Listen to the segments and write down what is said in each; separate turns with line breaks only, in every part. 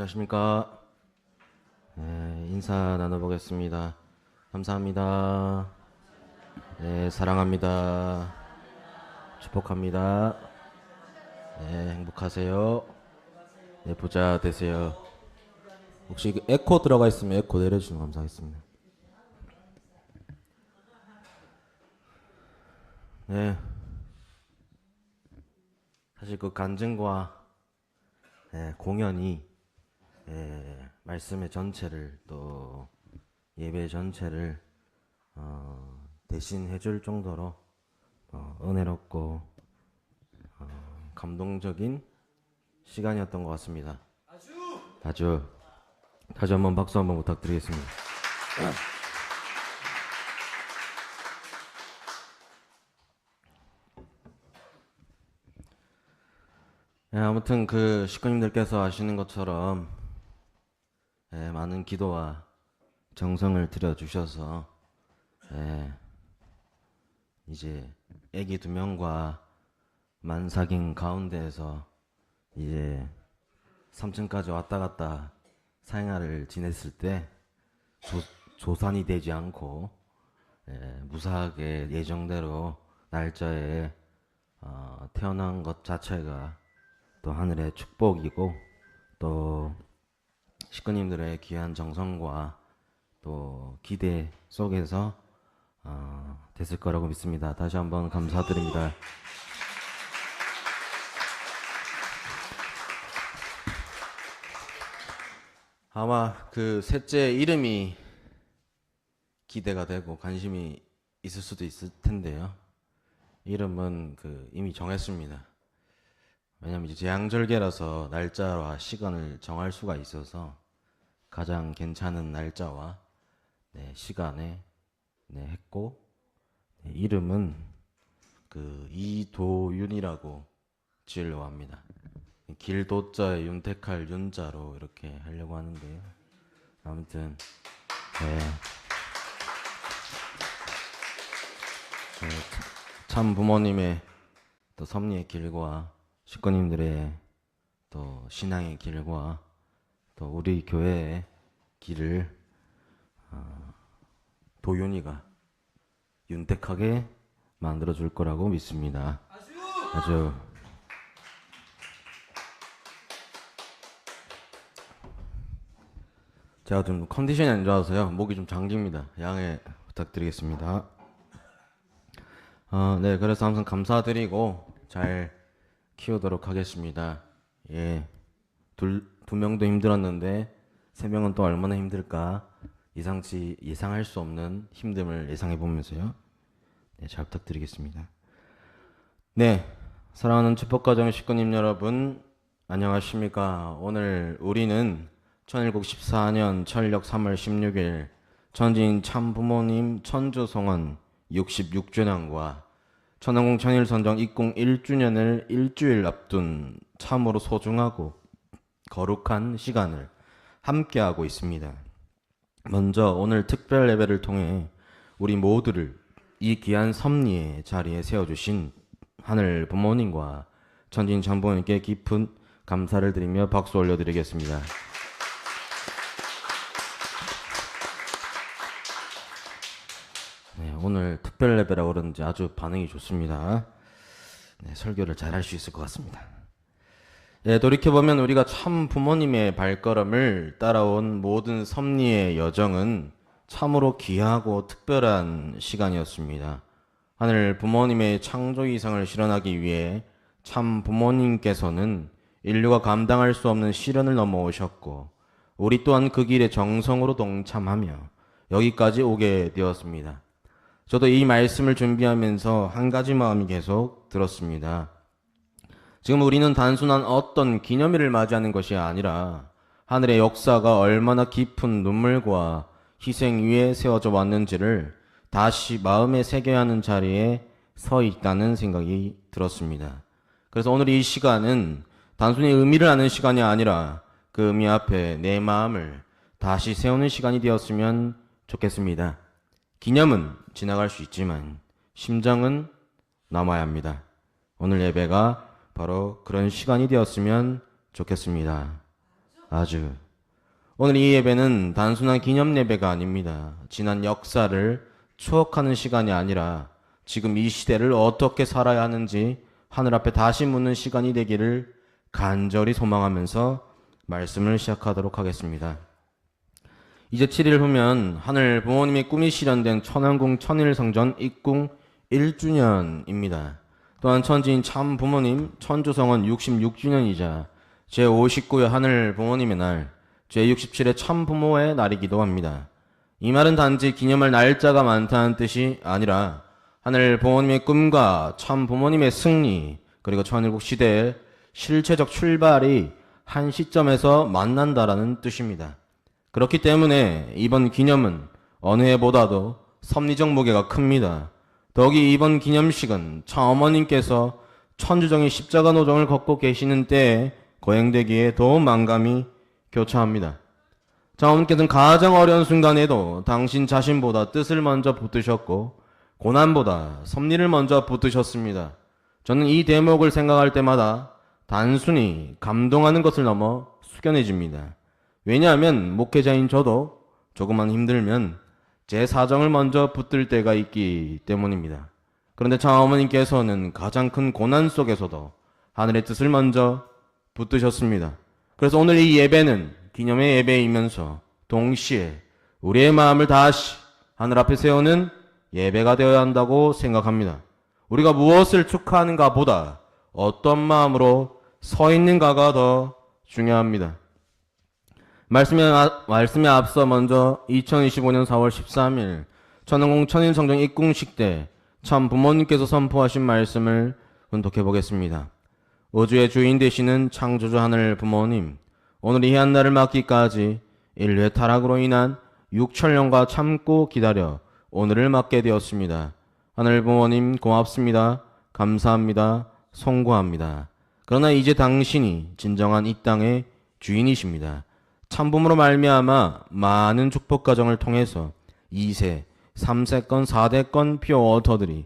안녕하십니까. 네, 인사 나눠보겠습니다. 감사합니다. 네, 사랑합니다. 축복합니다. 네, 행복하세요. 네, 부자 되세요. 혹시 에코 들어가 있으면 에코 내려주시면 감사하겠습니다. 네, 사실 그 간증과 공연이 말씀의 전체를 또 예배 전체를 대신 해줄 정도로 은혜롭고 감동적인 시간이었던 것 같습니다. 아주 다시 한번 박수 한번 부탁드리겠습니다. 아무튼 그 식구님들께서 아시는 것처럼 많은 기도와 정성을 들여주셔서 이제 애기 2명과 만삭인 가운데에서 이제 3층까지 왔다 갔다 생활을 지냈을 때 조산이 되지 않고 무사하게 예정대로 날짜에 태어난 것 자체가 또 하늘의 축복이고 또 식구님들의 귀한 정성과 또 기대 속에서 됐을 거라고 믿습니다. 다시 한번 감사드립니다. 아마 그 셋째 이름이 기대가 되고 관심이 있을 수도 있을 텐데요. 이름은 이미 정했습니다. 왜냐면 이제 재앙절개라서 날짜와 시간을 정할 수가 있어서 가장 괜찮은 날짜와 시간에 했고 이름은 이도윤이라고 지으려고 합니다. 길도자에 윤택할 윤자로 이렇게 하려고 하는데요. 아무튼 참 부모님의 또 섭리의 길과 식구님들의 또 신앙의 길과 또 우리 교회의 길을 도윤이가 윤택하게 만들어 줄 거라고 믿습니다. 아주 제가 좀 컨디션이 안 좋아서요. 목이 좀 잠깁니다. 양해 부탁드리겠습니다. 네, 그래서 항상 감사드리고 잘 키우도록 하겠습니다. 예, 두 명도 힘들었는데 3명은 또 얼마나 힘들까 예상할 수 없는 힘듦을 예상해 보면서요. 네, 잘 부탁드리겠습니다. 네, 사랑하는 축복가정 식구님 여러분, 안녕하십니까. 오늘 우리는 1714년 철력 3월 16일 천지인 참부모님 천주송언 66주년과 천왕공 천일선정 입궁 1주년을 일주일 앞둔 참으로 소중하고 거룩한 시간을 함께하고 있습니다. 먼저 오늘 특별 예배를 통해 우리 모두를 이 귀한 섭리의 자리에 세워주신 하늘 부모님과 천진 참부모님께 깊은 감사를 드리며 박수 올려드리겠습니다. 오늘 특별 예배라고 그러는지 아주 반응이 좋습니다. 설교를 잘 할 수 있을 것 같습니다. 돌이켜보면 우리가 참 부모님의 발걸음을 따라온 모든 섭리의 여정은 참으로 귀하고 특별한 시간이었습니다. 하늘 부모님의 창조 이상을 실현하기 위해 참 부모님께서는 인류가 감당할 수 없는 시련을 넘어오셨고 우리 또한 그 길에 정성으로 동참하며 여기까지 오게 되었습니다. 저도 이 말씀을 준비하면서 한 가지 마음이 계속 들었습니다. 지금 우리는 단순한 어떤 기념일을 맞이하는 것이 아니라 하늘의 역사가 얼마나 깊은 눈물과 희생 위에 세워져 왔는지를 다시 마음에 새겨야 하는 자리에 서 있다는 생각이 들었습니다. 그래서 오늘 이 시간은 단순히 의미를 아는 시간이 아니라 그 의미 앞에 내 마음을 다시 세우는 시간이 되었으면 좋겠습니다. 기념은 지나갈 수 있지만 심정은 남아야 합니다. 오늘 예배가 바로 그런 시간이 되었으면 좋겠습니다. 아주. 오늘 이 예배는 단순한 기념 예배가 아닙니다. 지난 역사를 추억하는 시간이 아니라 지금 이 시대를 어떻게 살아야 하는지 하늘 앞에 다시 묻는 시간이 되기를 간절히 소망하면서 말씀을 시작하도록 하겠습니다. 이제 7일 후면 하늘 부모님의 꿈이 실현된 천왕궁 천일성전 입궁 1주년입니다. 또한 천지인 참 부모님 천주성원 66주년이자 제59회 하늘 부모님의 날, 제67회 참 부모의 날이기도 합니다. 이 말은 단지 기념할 날짜가 많다는 뜻이 아니라 하늘 부모님의 꿈과 참 부모님의 승리, 그리고 천일국 시대의 실체적 출발이 한 시점에서 만난다라는 뜻입니다. 그렇기 때문에 이번 기념은 어느 해보다도 섭리적 무게가 큽니다. 더욱이 이번 기념식은 차어머님께서 천주정의 십자가 노정을 걷고 계시는 때에 거행되기에 더욱 만감이 교차합니다. 차어머님께서는 가장 어려운 순간에도 당신 자신보다 뜻을 먼저 붙드셨고 고난보다 섭리를 먼저 붙드셨습니다. 저는 이 대목을 생각할 때마다 단순히 감동하는 것을 넘어 숙연해집니다. 왜냐하면 목회자인 저도 조금만 힘들면 제 사정을 먼저 붙들 때가 있기 때문입니다. 그런데 차어머님께서는 가장 큰 고난 속에서도 하늘의 뜻을 먼저 붙드셨습니다. 그래서 오늘 이 예배는 기념의 예배이면서 동시에 우리의 마음을 다시 하늘 앞에 세우는 예배가 되어야 한다고 생각합니다. 우리가 무엇을 축하하는가 보다 어떤 마음으로 서 있는가가 더 중요합니다. 말씀에 앞서 먼저 2025년 4월 13일 천왕궁 천일성전 입궁식 때 참 부모님께서 선포하신 말씀을 분독해 보겠습니다. 우주의 주인 되시는 창조주 하늘 부모님, 오늘 이 한 날을 맞기까지 인류의 타락으로 인한 6천년과 참고 기다려 오늘을 맞게 되었습니다. 하늘 부모님 고맙습니다. 감사합니다. 송구합니다. 그러나 이제 당신이 진정한 이 땅의 주인이십니다. 참부모로 말미암아 많은 축복 과정을 통해서 2세, 3세권, 4대권 피어워터들이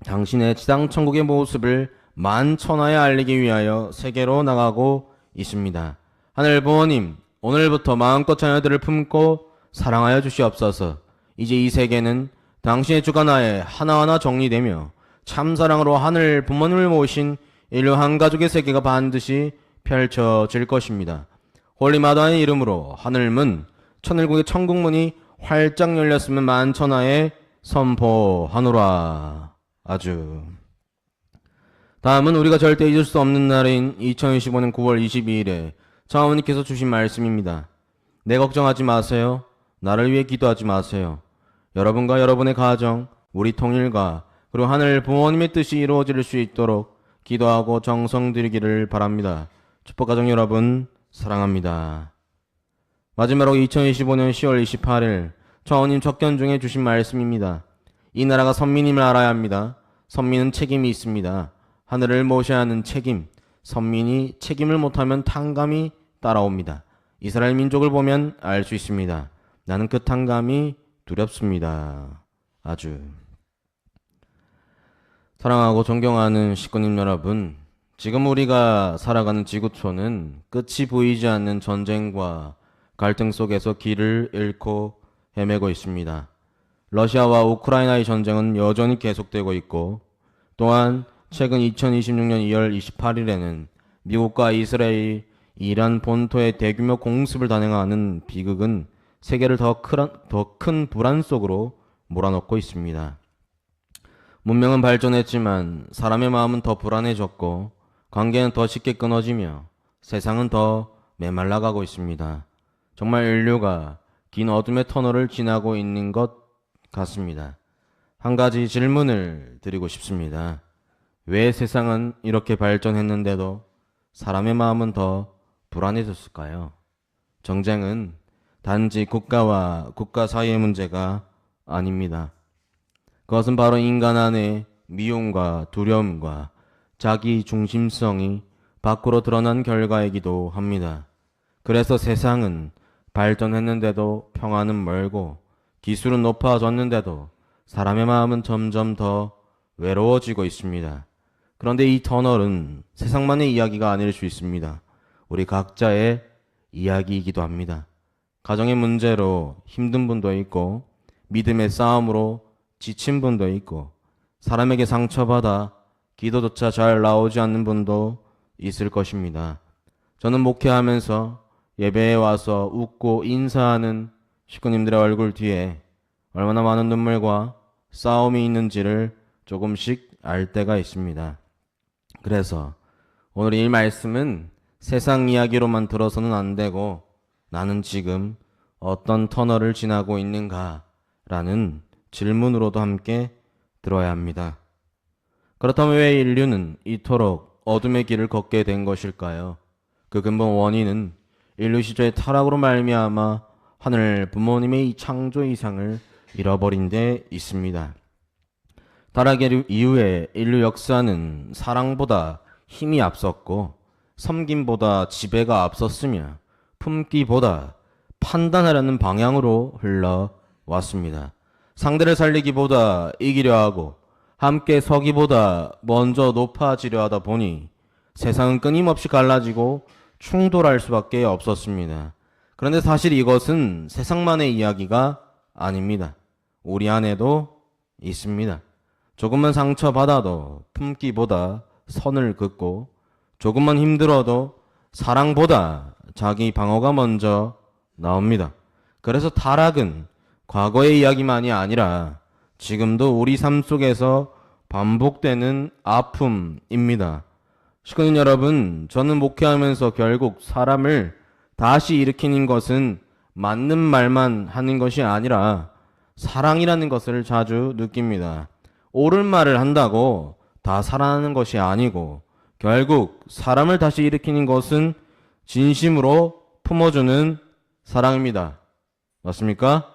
당신의 지상 천국의 모습을 만천하에 알리기 위하여 세계로 나가고 있습니다. 하늘 부모님, 오늘부터 마음껏 자녀들을 품고 사랑하여 주시옵소서. 이제 이 세계는 당신의 주관하에 하나하나 정리되며 참사랑으로 하늘 부모님을 모신 인류 한 가족의 세계가 반드시 펼쳐질 것입니다. 홀리마다의 이름으로 하늘문, 천일국의 천국문이 활짝 열렸으면 만천하에 선포하노라. 아주. 다음은 우리가 절대 잊을 수 없는 날인 2025년 9월 22일에 차어머니께서 주신 말씀입니다. 내 걱정하지 마세요. 나를 위해 기도하지 마세요. 여러분과 여러분의 가정, 우리 통일과 그리고 하늘 부모님의 뜻이 이루어질 수 있도록 기도하고 정성 들이기를 바랍니다. 축복가정 여러분, 사랑합니다. 마지막으로 2025년 10월 28일 차어머님 척견 중에 주신 말씀입니다. 이 나라가 선민임을 알아야 합니다. 선민은 책임이 있습니다. 하늘을 모셔야 하는 책임, 선민이 책임을 못하면 탕감이 따라옵니다. 이스라엘 민족을 보면 알 수 있습니다. 나는 그 탕감이 두렵습니다. 아주. 사랑하고 존경하는 식구님 여러분, 지금 우리가 살아가는 지구촌은 끝이 보이지 않는 전쟁과 갈등 속에서 길을 잃고 헤매고 있습니다. 러시아와 우크라이나의 전쟁은 여전히 계속되고 있고, 또한 최근 2026년 2월 28일에는 미국과 이스라엘이 이란 본토에 대규모 공습을 단행하는 비극은 세계를 더 큰 불안 속으로 몰아넣고 있습니다. 문명은 발전했지만 사람의 마음은 더 불안해졌고 관계는 더 쉽게 끊어지며 세상은 더 메말라가고 있습니다. 정말 인류가 긴 어둠의 터널을 지나고 있는 것 같습니다. 한 가지 질문을 드리고 싶습니다. 왜 세상은 이렇게 발전했는데도 사람의 마음은 더 불안해졌을까요? 정쟁은 단지 국가와 국가 사이의 문제가 아닙니다. 그것은 바로 인간 안의 미움과 두려움과 자기 중심성이 밖으로 드러난 결과이기도 합니다. 그래서 세상은 발전했는데도 평화는 멀고 기술은 높아졌는데도 사람의 마음은 점점 더 외로워지고 있습니다. 그런데 이 터널은 세상만의 이야기가 아닐 수 있습니다. 우리 각자의 이야기이기도 합니다. 가정의 문제로 힘든 분도 있고, 믿음의 싸움으로 지친 분도 있고, 사람에게 상처받아 기도조차 잘 나오지 않는 분도 있을 것입니다. 저는 목회하면서 예배에 와서 웃고 인사하는 식구님들의 얼굴 뒤에 얼마나 많은 눈물과 싸움이 있는지를 조금씩 알 때가 있습니다. 그래서 오늘 이 말씀은 세상 이야기로만 들어서는 안 되고, 나는 지금 어떤 터널을 지나고 있는가 라는 질문으로도 함께 들어야 합니다. 그렇다면 왜 인류는 이토록 어둠의 길을 걷게 된 것일까요? 그 근본 원인은 인류 시조의 타락으로 말미암아 하늘 부모님의 이 창조 이상을 잃어버린 데 있습니다. 타락 이후에 인류 역사는 사랑보다 힘이 앞섰고, 섬김보다 지배가 앞섰으며, 품기보다 판단하려는 방향으로 흘러왔습니다. 상대를 살리기보다 이기려 하고, 함께 서기보다 먼저 높아지려 하다 보니 세상은 끊임없이 갈라지고 충돌할 수밖에 없었습니다. 그런데 사실 이것은 세상만의 이야기가 아닙니다. 우리 안에도 있습니다. 조금만 상처받아도 품기보다 선을 긋고, 조금만 힘들어도 사랑보다 자기 방어가 먼저 나옵니다. 그래서 타락은 과거의 이야기만이 아니라 지금도 우리 삶 속에서 반복되는 아픔입니다. 식구님 여러분, 저는 목회하면서 결국 사람을 다시 일으키는 것은 맞는 말만 하는 것이 아니라 사랑이라는 것을 자주 느낍니다. 옳은 말을 한다고 다 살아나는 것이 아니고, 결국 사람을 다시 일으키는 것은 진심으로 품어주는 사랑입니다. 맞습니까?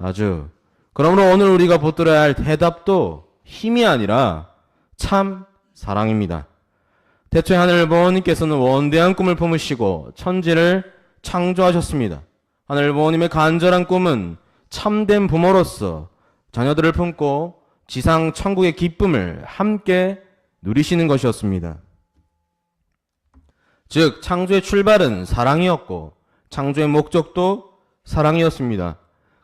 아주. 그러므로 오늘 우리가 붙들어야 할 대답도 힘이 아니라 참 사랑입니다. 태초에 하늘 부모님께서는 원대한 꿈을 품으시고 천지를 창조하셨습니다. 하늘 부모님의 간절한 꿈은 참된 부모로서 자녀들을 품고 지상 천국의 기쁨을 함께 누리시는 것이었습니다. 즉, 창조의 출발은 사랑이었고 창조의 목적도 사랑이었습니다.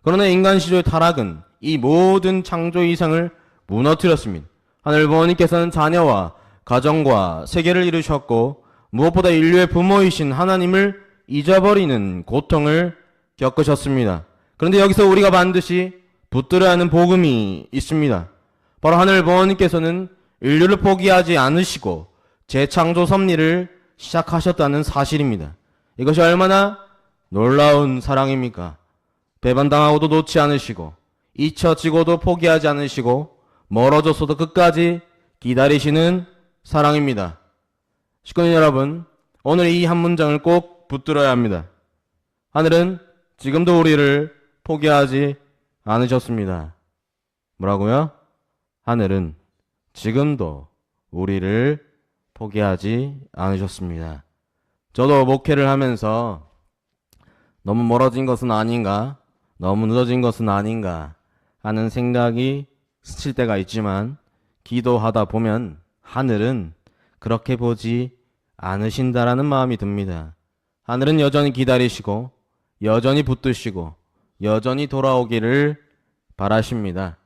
그러나 인간 시조의 타락은 이 모든 창조 이상을 무너뜨렸습니다. 하늘 부모님께서는 자녀와 가정과 세계를 이루셨고, 무엇보다 인류의 부모이신 하나님을 잊어버리는 고통을 겪으셨습니다. 그런데 여기서 우리가 반드시 붙들어야 하는 복음이 있습니다. 바로 하늘 부모님께서는 인류를 포기하지 않으시고 재창조 섭리를 시작하셨다는 사실입니다. 이것이 얼마나 놀라운 사랑입니까? 배반당하고도 놓지 않으시고, 잊혀지고도 포기하지 않으시고, 멀어졌어도 끝까지 기다리시는 사랑입니다. 식구님 여러분, 오늘 이 한 문장을 꼭 붙들어야 합니다. 하늘은 지금도 우리를 포기하지 않으셨습니다. 뭐라고요? 하늘은 지금도 우리를 포기하지 않으셨습니다. 저도 목회를 하면서 너무 멀어진 것은 아닌가, 너무 늦어진 것은 아닌가 하는 생각이 스칠 때가 있지만, 기도하다 보면 하늘은 그렇게 보지 않으신다라는 마음이 듭니다. 하늘은 여전히 기다리시고, 여전히 붙드시고, 여전히 돌아오기를 바라십니다.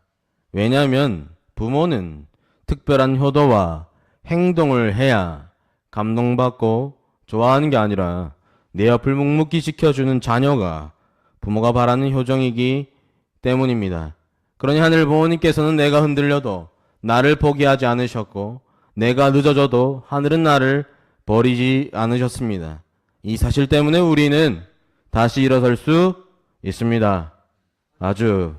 왜냐하면 부모는 특별한 효도와 행동을 해야 감동받고 좋아하는 게 아니라 내 옆을 묵묵히 지켜주는 자녀가 부모가 바라는 효정이기 때문입니다. 그러니 하늘 부모님께서는 내가 흔들려도 나를 포기하지 않으셨고, 내가 늦어져도 하늘은 나를 버리지 않으셨습니다. 이 사실 때문에 우리는 다시 일어설 수 있습니다. 아주.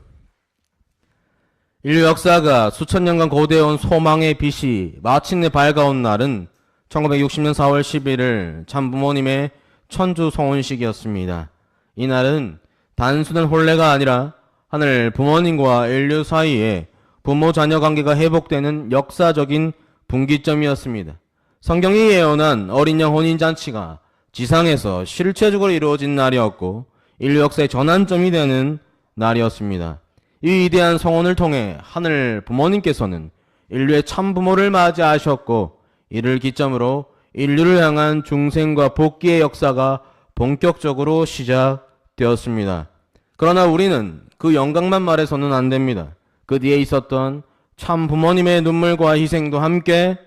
인류 역사가 수천 년간 고대해온 소망의 빛이 마침내 밝아온 날은 1960년 4월 11일 참부모님의 천주 성혼식이었습니다. 이 날은 단순한 혼례가 아니라 하늘 부모님과 인류 사이에 부모 자녀 관계가 회복되는 역사적인 분기점이었습니다. 성경이 예언한 어린 양 혼인잔치가 지상에서 실체적으로 이루어진 날이었고, 인류 역사의 전환점이 되는 날이었습니다. 이 위대한 성혼을 통해 하늘 부모님께서는 인류의 참부모를 맞이하셨고, 이를 기점으로 인류를 향한 중생과 복귀의 역사가 본격적으로 시작되었습니다. 그러나 우리는 그 영광만 말해서는 안 됩니다. 그 뒤에 있었던 참 부모님의 눈물과 희생도 함께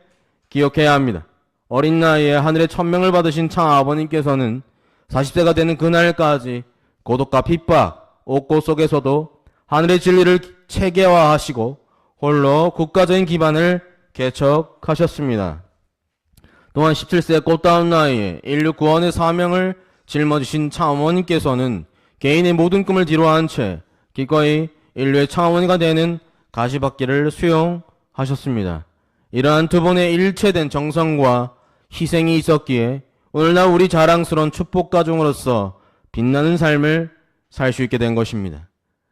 기억해야 합니다. 어린 나이에 하늘의 천명을 받으신 참 아버님께서는 40세가 되는 그날까지 고독과 핍박, 옥고 속에서도 하늘의 진리를 체계화하시고 홀로 국가적인 기반을 개척하셨습니다. 또한 17세 꽃다운 나이에 인류 구원의 사명을 짊어지신 참어머님께서는 개인의 모든 꿈을 뒤로한 채 기꺼이 인류의 참어머니가 되는 가시밭길을 수용하셨습니다. 이러한 두 분의 일체된 정성과 희생이 있었기에 오늘날 우리 자랑스러운 축복 가정으로서 빛나는 삶을 살 수 있게 된 것입니다.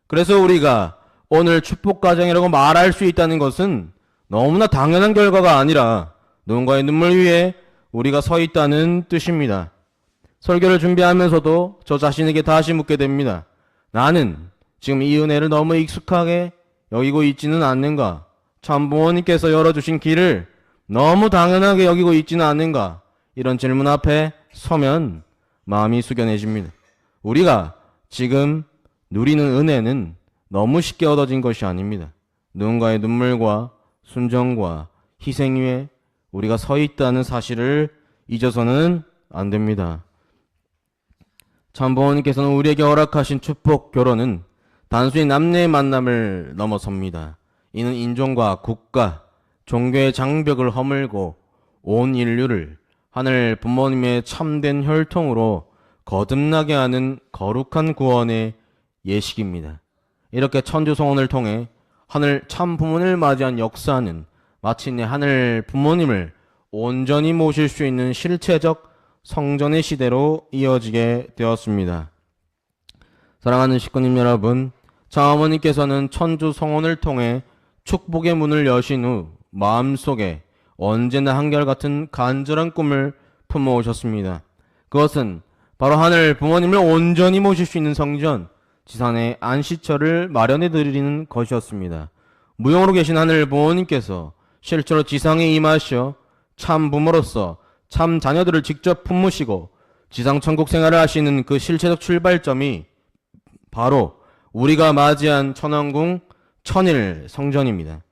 그래서 우리가 오늘 축복 가정이라고 말할 수 있다는 것은 너무나 당연한 결과가 아니라 누군가의 눈물 위에 우리가 서 있다는 뜻입니다. 설교를 준비하면서도 저 자신에게 다시 묻게 됩니다. 나는 지금 이 은혜를 너무 익숙하게 여기고 있지는 않는가? 참 부모님께서 열어주신 길을 너무 당연하게 여기고 있지는 않는가? 이런 질문 앞에 서면 마음이 숙연해집니다. 우리가 지금 누리는 은혜는 너무 쉽게 얻어진 것이 아닙니다. 누군가의 눈물과 순정과 희생 위에 우리가 서 있다는 사실을 잊어서는 안 됩니다. 참 부모님께서는 우리에게 허락하신 축복 결혼은 단순히 남녀의 만남을 넘어섭니다. 이는 인종과 국가, 종교의 장벽을 허물고 온 인류를 하늘 부모님의 참된 혈통으로 거듭나게 하는 거룩한 구원의 예식입니다. 이렇게 천주송원을 통해 하늘 참 부모님을 맞이한 역사는 마침내 하늘 부모님을 온전히 모실 수 있는 실체적 성전의 시대로 이어지게 되었습니다. 사랑하는 식구님 여러분, 장어머니께서는 천주송원을 통해 축복의 문을 여신 후 마음속에 언제나 한결같은 간절한 꿈을 품어오셨습니다. 그것은 바로 하늘 부모님을 온전히 모실 수 있는 성전, 지상의 안식처를 마련해 드리는 것이었습니다. 무용으로 계신 하늘 부모님께서 실제로 지상에 임하셔 참 부모로서 참 자녀들을 직접 품으시고 지상 천국 생활을 하시는 그 실체적 출발점이 바로 우리가 맞이한 천왕궁 천일 성전입니다.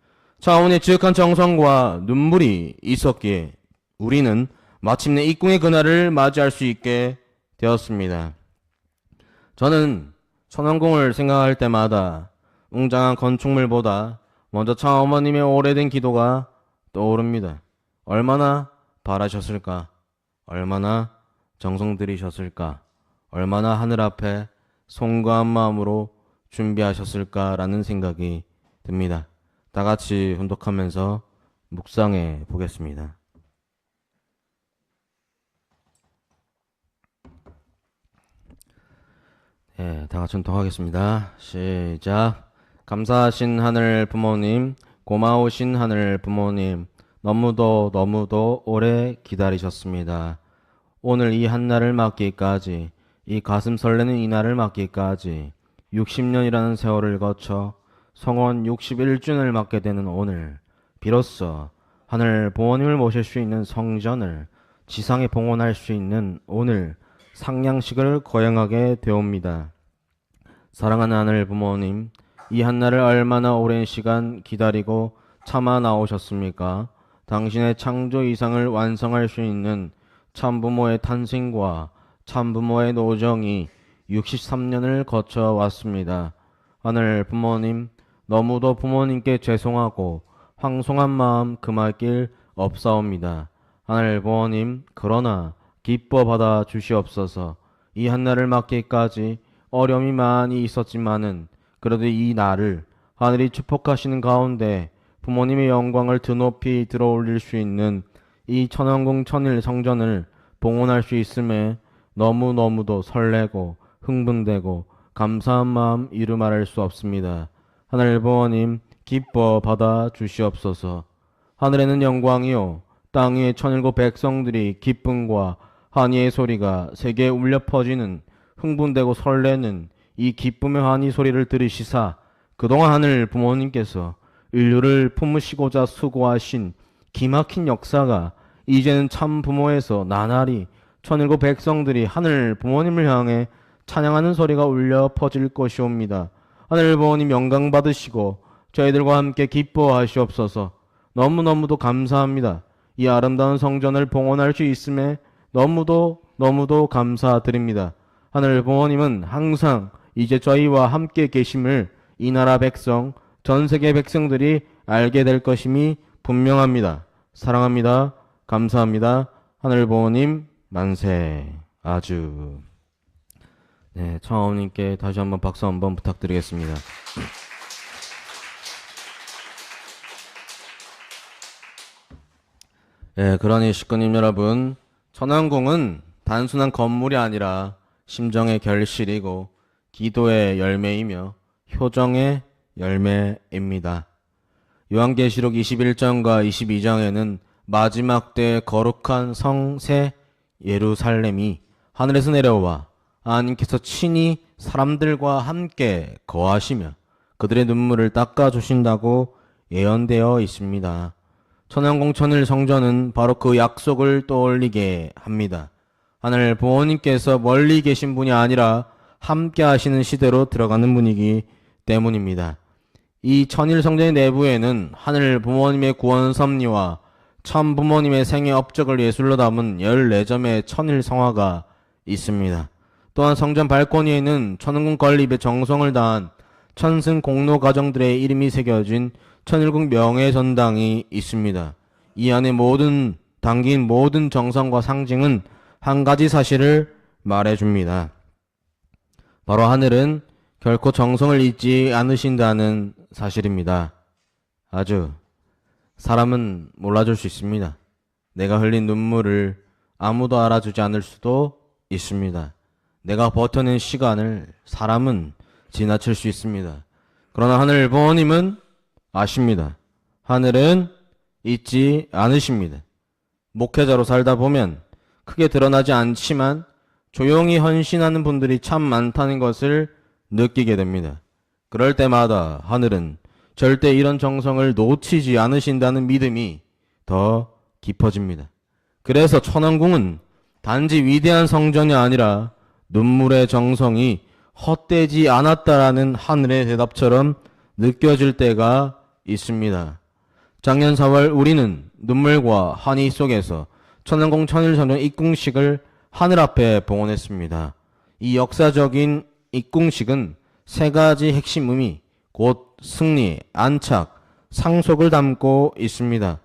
차원의 지극한 정성과 눈물이 있었기에 우리는 마침내 입궁의 그날을 맞이할 수 있게 되었습니다. 저는 천왕궁을 생각할 때마다 웅장한 건축물보다 먼저 차어머님의 오래된 기도가 떠오릅니다. 얼마나 바라셨을까? 얼마나 정성 들이셨을까? 얼마나 하늘 앞에 송구한 마음으로 준비하셨을까라는 생각이 듭니다. 다 같이 훈독하면서 묵상해 보겠습니다. 네, 다 같이 훈독하겠습니다. 시작. 감사하신 하늘 부모님, 고마우신 하늘 부모님, 너무도 오래 기다리셨습니다. 오늘 이 한날을 맞기까지, 이 가슴 설레는 이 날을 맞기까지 60년이라는 세월을 거쳐 성원 61주년을 맞게 되는 오늘, 비로소 하늘 부모님을 모실 수 있는 성전을 지상에 봉헌할 수 있는 오늘 상냥식을 거행하게 되옵니다. 사랑하는 하늘 부모님, 이 한날을 얼마나 오랜 시간 기다리고 참아 나오셨습니까? 당신의 창조 이상을 완성할 수 있는 참부모의 탄생과 참부모의 노정이 63년을 거쳐 왔습니다. 하늘 부모님, 너무도 부모님께 죄송하고 황송한 마음 금할 길 없사옵니다. 하늘 부모님, 그러나 기뻐 받아 주시옵소서. 이 한날을 맞기까지 어려움이 많이 있었지만은 그래도 이 날을 하늘이 축복하시는 가운데 부모님의 영광을 드높이 들어올릴 수 있는 이 천왕궁 천일 성전을 봉헌할 수 있음에 너무너무도 설레고 흥분되고 감사한 마음 이루 말할 수 없습니다. 하늘 부모님, 기뻐 받아 주시옵소서. 하늘에는 영광이요 땅 위의 천일곱 백성들이 기쁨과 환희의 소리가 세계에 울려 퍼지는 흥분되고 설레는 이 기쁨의 환희 소리를 들으시사 그동안 하늘 부모님께서 인류를 품으시고자 수고하신 기막힌 역사가 이제는 참 부모에서 나날이 천일국 백성들이 하늘 부모님을 향해 찬양하는 소리가 울려 퍼질 것이옵니다. 하늘 부모님 영광 받으시고 저희들과 함께 기뻐하시옵소서. 너무너무도 감사합니다. 이 아름다운 성전을 봉헌할 수 있음에 너무도 감사드립니다. 하늘 부모님은 항상 이제 저희와 함께 계심을 이 나라 백성, 전 세계 백성들이 알게 될 것임이 분명합니다. 사랑합니다. 감사합니다. 하늘 부모님 만세. 아주. 네, 청아님께 다시 한번 박수 한번 부탁드리겠습니다. 네, 그러니 식구님 여러분, 천왕궁은 단순한 건물이 아니라 심정의 결실이고 기도의 열매이며 효정의 열매입니다. 요한계시록 21장과 22장에는 마지막 때 거룩한 성새 예루살렘이 하늘에서 내려와 하나님께서 친히 사람들과 함께 거하시며 그들의 눈물을 닦아주신다고 예언되어 있습니다. 천왕궁 천일 성전은 바로 그 약속을 떠올리게 합니다. 하늘 부모님께서 멀리 계신 분이 아니라 함께 하시는 시대로 들어가는 분이기 때문입니다. 이 천일 성전의 내부에는 하늘 부모님의 구원 섭리와 참 부모님의 생애 업적을 예술로 담은 14점의 천일 성화가 있습니다. 또한 성전 발코니에는 천왕궁 건립에 정성을 다한 천승 공로 가정들의 이름이 새겨진 천일궁 명예전당이 있습니다. 이 안에 담긴 모든 정성과 상징은 한 가지 사실을 말해줍니다. 바로 하늘은 결코 정성을 잊지 않으신다는 사실입니다. 아주 사람은 몰라줄 수 있습니다. 내가 흘린 눈물을 아무도 알아주지 않을 수도 있습니다. 내가 버텨낸 시간을 사람은 지나칠 수 있습니다. 그러나 하늘 부모님은 아십니다. 하늘은 잊지 않으십니다. 목회자로 살다 보면 크게 드러나지 않지만 조용히 헌신하는 분들이 참 많다는 것을 느끼게 됩니다. 그럴 때마다 하늘은 절대 이런 정성을 놓치지 않으신다는 믿음이 더 깊어집니다. 그래서 천왕궁은 단지 위대한 성전이 아니라 눈물의 정성이 헛되지 않았다라는 하늘의 대답처럼 느껴질 때가 있습니다. 작년 4월 우리는 눈물과 한의 속에서 천왕궁 천일성전 입궁식을 하늘 앞에 봉헌했습니다. 이 역사적인 입궁식은 세 가지 핵심 의미, 곧 승리, 안착, 상속을 담고 있습니다.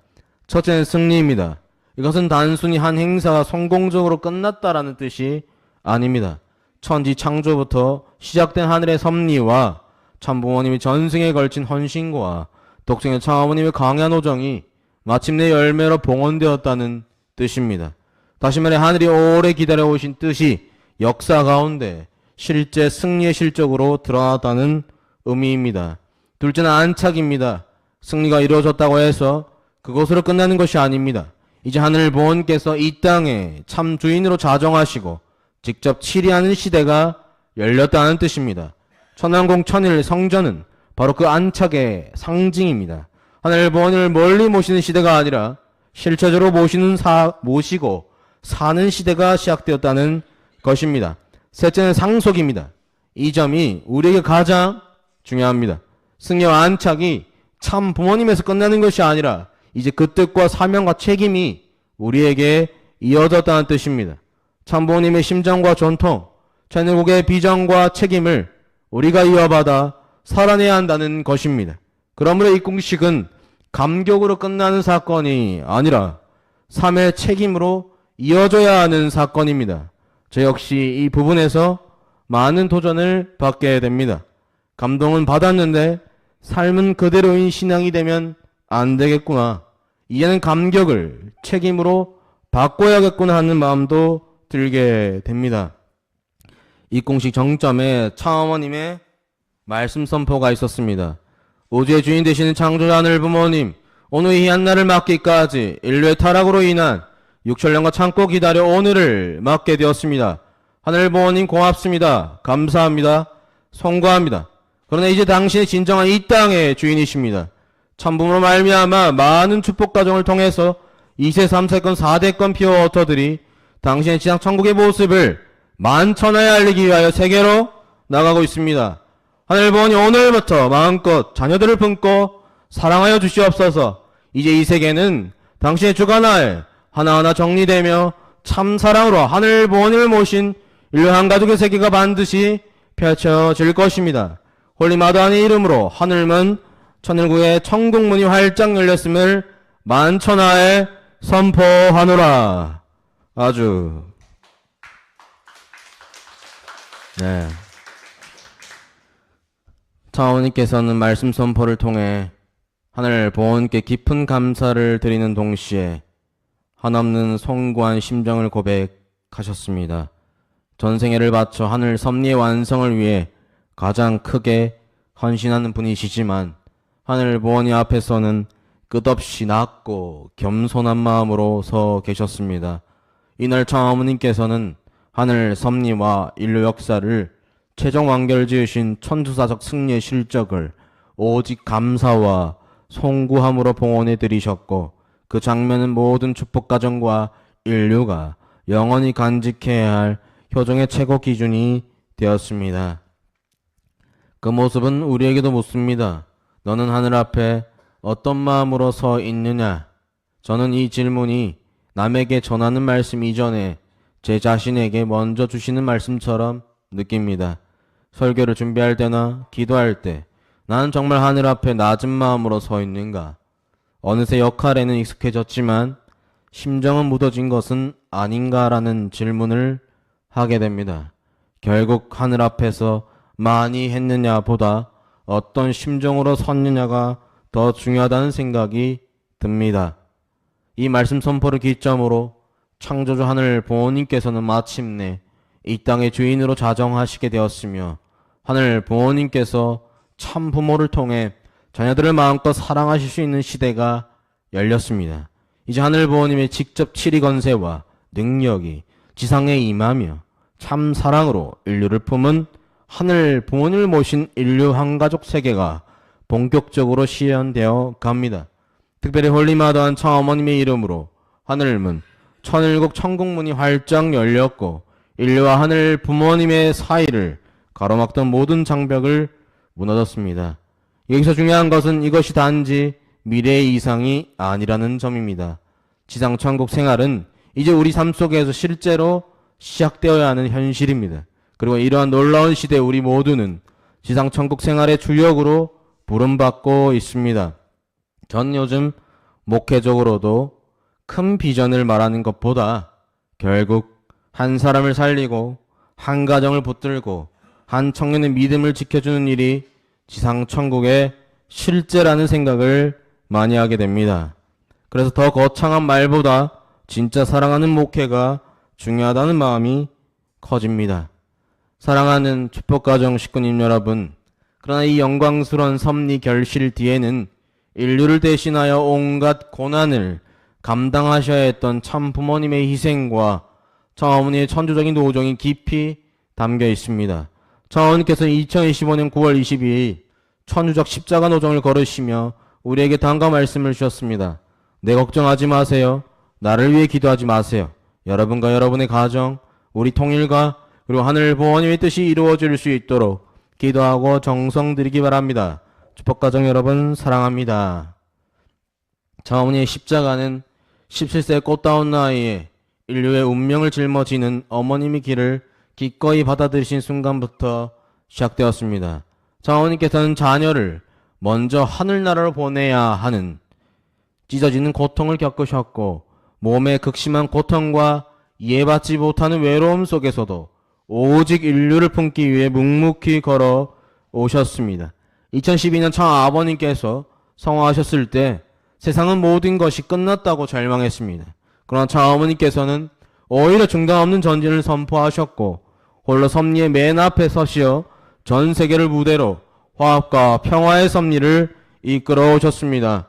첫째는 승리입니다. 이것은 단순히 한 행사가 성공적으로 끝났다라는 뜻이 아닙니다. 천지 창조부터 시작된 하늘의 섭리와 참부모님이 전승에 걸친 헌신과 독생의 참아버님의 강한 오정이 마침내 열매로 봉헌되었다는 뜻입니다. 다시 말해 하늘이 오래 기다려오신 뜻이 역사 가운데 실제 승리의 실적으로 드러났다는 의미입니다. 둘째는 안착입니다. 승리가 이루어졌다고 해서 그것으로 끝나는 것이 아닙니다. 이제 하늘 부모님께서 이 땅에 참 주인으로 자정하시고 직접 치리하는 시대가 열렸다는 뜻입니다. 천왕궁 천일 성전은 바로 그 안착의 상징입니다. 하늘 부모님을 멀리 모시는 시대가 아니라 실체적으로 모시고 사는 시대가 시작되었다는 것입니다. 셋째는 상속입니다. 이 점이 우리에게 가장 중요합니다. 승리와 안착이 참 부모님에서 끝나는 것이 아니라 이제 그 뜻과 사명과 책임이 우리에게 이어졌다는 뜻입니다. 참 부모님의 심정과 전통, 천일국의 비전과 책임을 우리가 이어받아 살아내야 한다는 것입니다. 그러므로 입궁식은 감격으로 끝나는 사건이 아니라 삶의 책임으로 이어져야 하는 사건입니다. 저 역시 이 부분에서 많은 도전을 받게 됩니다. 감동은 받았는데 삶은 그대로인 신앙이 되면 안 되겠구나. 이제는 감격을 책임으로 바꿔야겠구나 하는 마음도 들게 됩니다. 입궁식 정점에 참어머님의 말씀 선포가 있었습니다. 우주의 주인 되시는 창조자 하늘 부모님, 오늘 이 한날을 맞기까지 인류의 타락으로 인한 6천년과 참고 기다려 오늘을 맞게 되었습니다. 하늘 부모님 고맙습니다. 감사합니다. 송구합니다. 그러나 이제 당신의 진정한 이 땅의 주인이십니다. 참부모로 말미암아 많은 축복 과정을 통해서 2세, 3세권, 4대권 피어 워터들이 당신의 지상 천국의 모습을 만천하에 알리기 위하여 세계로 나가고 있습니다. 하늘 부모님, 오늘부터 마음껏 자녀들을 품고 사랑하여 주시옵소서. 이제 이 세계는 당신의 주관하에 하나하나 정리되며 참 사랑으로 하늘 부모님을 모신 인류 한 가족의 세계가 반드시 펼쳐질 것입니다. 홀리 마다한의 이름으로 하늘문 천일국의 천국문이 활짝 열렸음을 만천하에 선포하노라. 아주 네. 차원님께서는 말씀 선포를 통해 하늘 보원께 깊은 감사를 드리는 동시에 한없는 송구한 심정을 고백하셨습니다. 전생애를 바쳐 하늘 섭리의 완성을 위해 가장 크게 헌신하는 분이시지만 하늘 보원이 앞에서는 끝없이 낮고 겸손한 마음으로 서 계셨습니다. 이날 청어머님께서는 하늘 섭리와 인류 역사를 최종 완결 지으신 천주사적 승리의 실적을 오직 감사와 송구함으로 봉헌해 드리셨고, 그 장면은 모든 축복가정과 인류가 영원히 간직해야 할 효종의 최고 기준이 되었습니다. 그 모습은 우리에게도 묻습니다. 너는 하늘 앞에 어떤 마음으로 서 있느냐? 저는 이 질문이 남에게 전하는 말씀 이전에 제 자신에게 먼저 주시는 말씀처럼 느낍니다. 설교를 준비할 때나 기도할 때 나는 정말 하늘 앞에 낮은 마음으로 서 있는가? 어느새 역할에는 익숙해졌지만 심정은 묻어진 것은 아닌가라는 질문을 하게 됩니다. 결국 하늘 앞에서 많이 했느냐 보다 어떤 심정으로 섰느냐가 더 중요하다는 생각이 듭니다. 이 말씀 선포를 기점으로 창조주 하늘 부모님께서는 마침내 이 땅의 주인으로 자정하시게 되었으며, 하늘 부모님께서 참 부모를 통해 자녀들을 마음껏 사랑하실 수 있는 시대가 열렸습니다. 이제 하늘 부모님의 직접 치리 건세와 능력이 지상에 임하며 참 사랑으로 인류를 품은 하늘 부모님을 모신 인류 한가족 세계가 본격적으로 실현되어 갑니다. 특별히 홀리마다한 청어머님의 이름으로 하늘문 천일국 천국문이 활짝 열렸고, 인류와 하늘 부모님의 사이를 가로막던 모든 장벽을 무너졌습니다. 여기서 중요한 것은 이것이 단지 미래의 이상이 아니라는 점입니다. 지상 천국 생활은 이제 우리 삶 속에서 실제로 시작되어야 하는 현실입니다. 그리고 이러한 놀라운 시대에 우리 모두는 지상 천국 생활의 주역으로 부름받고 있습니다. 전 요즘 목회적으로도 큰 비전을 말하는 것보다 결국 한 사람을 살리고 한 가정을 붙들고 한 청년의 믿음을 지켜주는 일이 지상 천국의 실제라는 생각을 많이 하게 됩니다. 그래서 더 거창한 말보다 진짜 사랑하는 목회가 중요하다는 마음이 커집니다. 사랑하는 축복가정 식구님 여러분, 그러나 이 영광스러운 섭리 결실 뒤에는 인류를 대신하여 온갖 고난을 감당하셔야 했던 참 부모님의 희생과 청어머니의 천주적인 노정이 깊이 담겨 있습니다. 청어머니께서 2025년 9월 22일 천주적 십자가 노정을 걸으시며 우리에게 다음과 말씀을 주셨습니다. 내 걱정하지 마세요. 나를 위해 기도하지 마세요. 여러분과 여러분의 가정, 우리 통일과 그리고 하늘 부모님의 뜻이 이루어질 수 있도록 기도하고 정성 드리기 바랍니다. 축복가정 여러분 사랑합니다. 청어머니의 십자가는 17세 꽃다운 나이에 인류의 운명을 짊어지는 어머님의 길을 기꺼이 받아들이신 순간부터 시작되었습니다. 청어머니께서는 자녀를 먼저 하늘나라로 보내야 하는 찢어지는 고통을 겪으셨고, 몸의 극심한 고통과 이해받지 못하는 외로움 속에서도 오직 인류를 품기 위해 묵묵히 걸어 오셨습니다. 2012년 청 아버님께서 성화하셨을 때 세상은 모든 것이 끝났다고 절망했습니다. 그러나 청 어머니께서는 오히려 중단 없는 전진을 선포하셨고, 홀로 섭리의 맨 앞에 서시어 전 세계를 무대로 화합과 평화의 섭리를 이끌어 오셨습니다.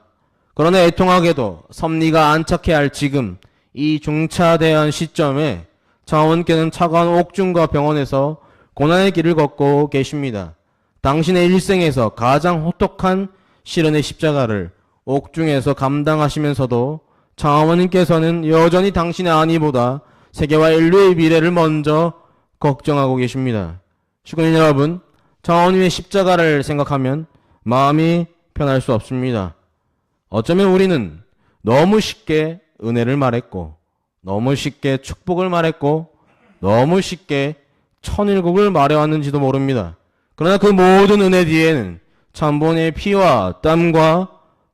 그러나 애통하게도 섭리가 안착해야 할 지금 이 중차대한 시점에 청어머니께는 차가운 옥중과 병원에서 고난의 길을 걷고 계십니다. 당신의 일생에서 가장 호떡한 시련의 십자가를 옥중에서 감당하시면서도 창어머님께서는 여전히 당신의 안위보다 세계와 인류의 미래를 먼저 걱정하고 계십니다. 시군인 여러분, 창어머님의 십자가를 생각하면 마음이 편할 수 없습니다. 어쩌면 우리는 너무 쉽게 은혜를 말했고, 너무 쉽게 축복을 말했고, 너무 쉽게 천일국을 말해왔는지도 모릅니다. 그러나 그 모든 은혜 뒤에는 참본의 피와 땀과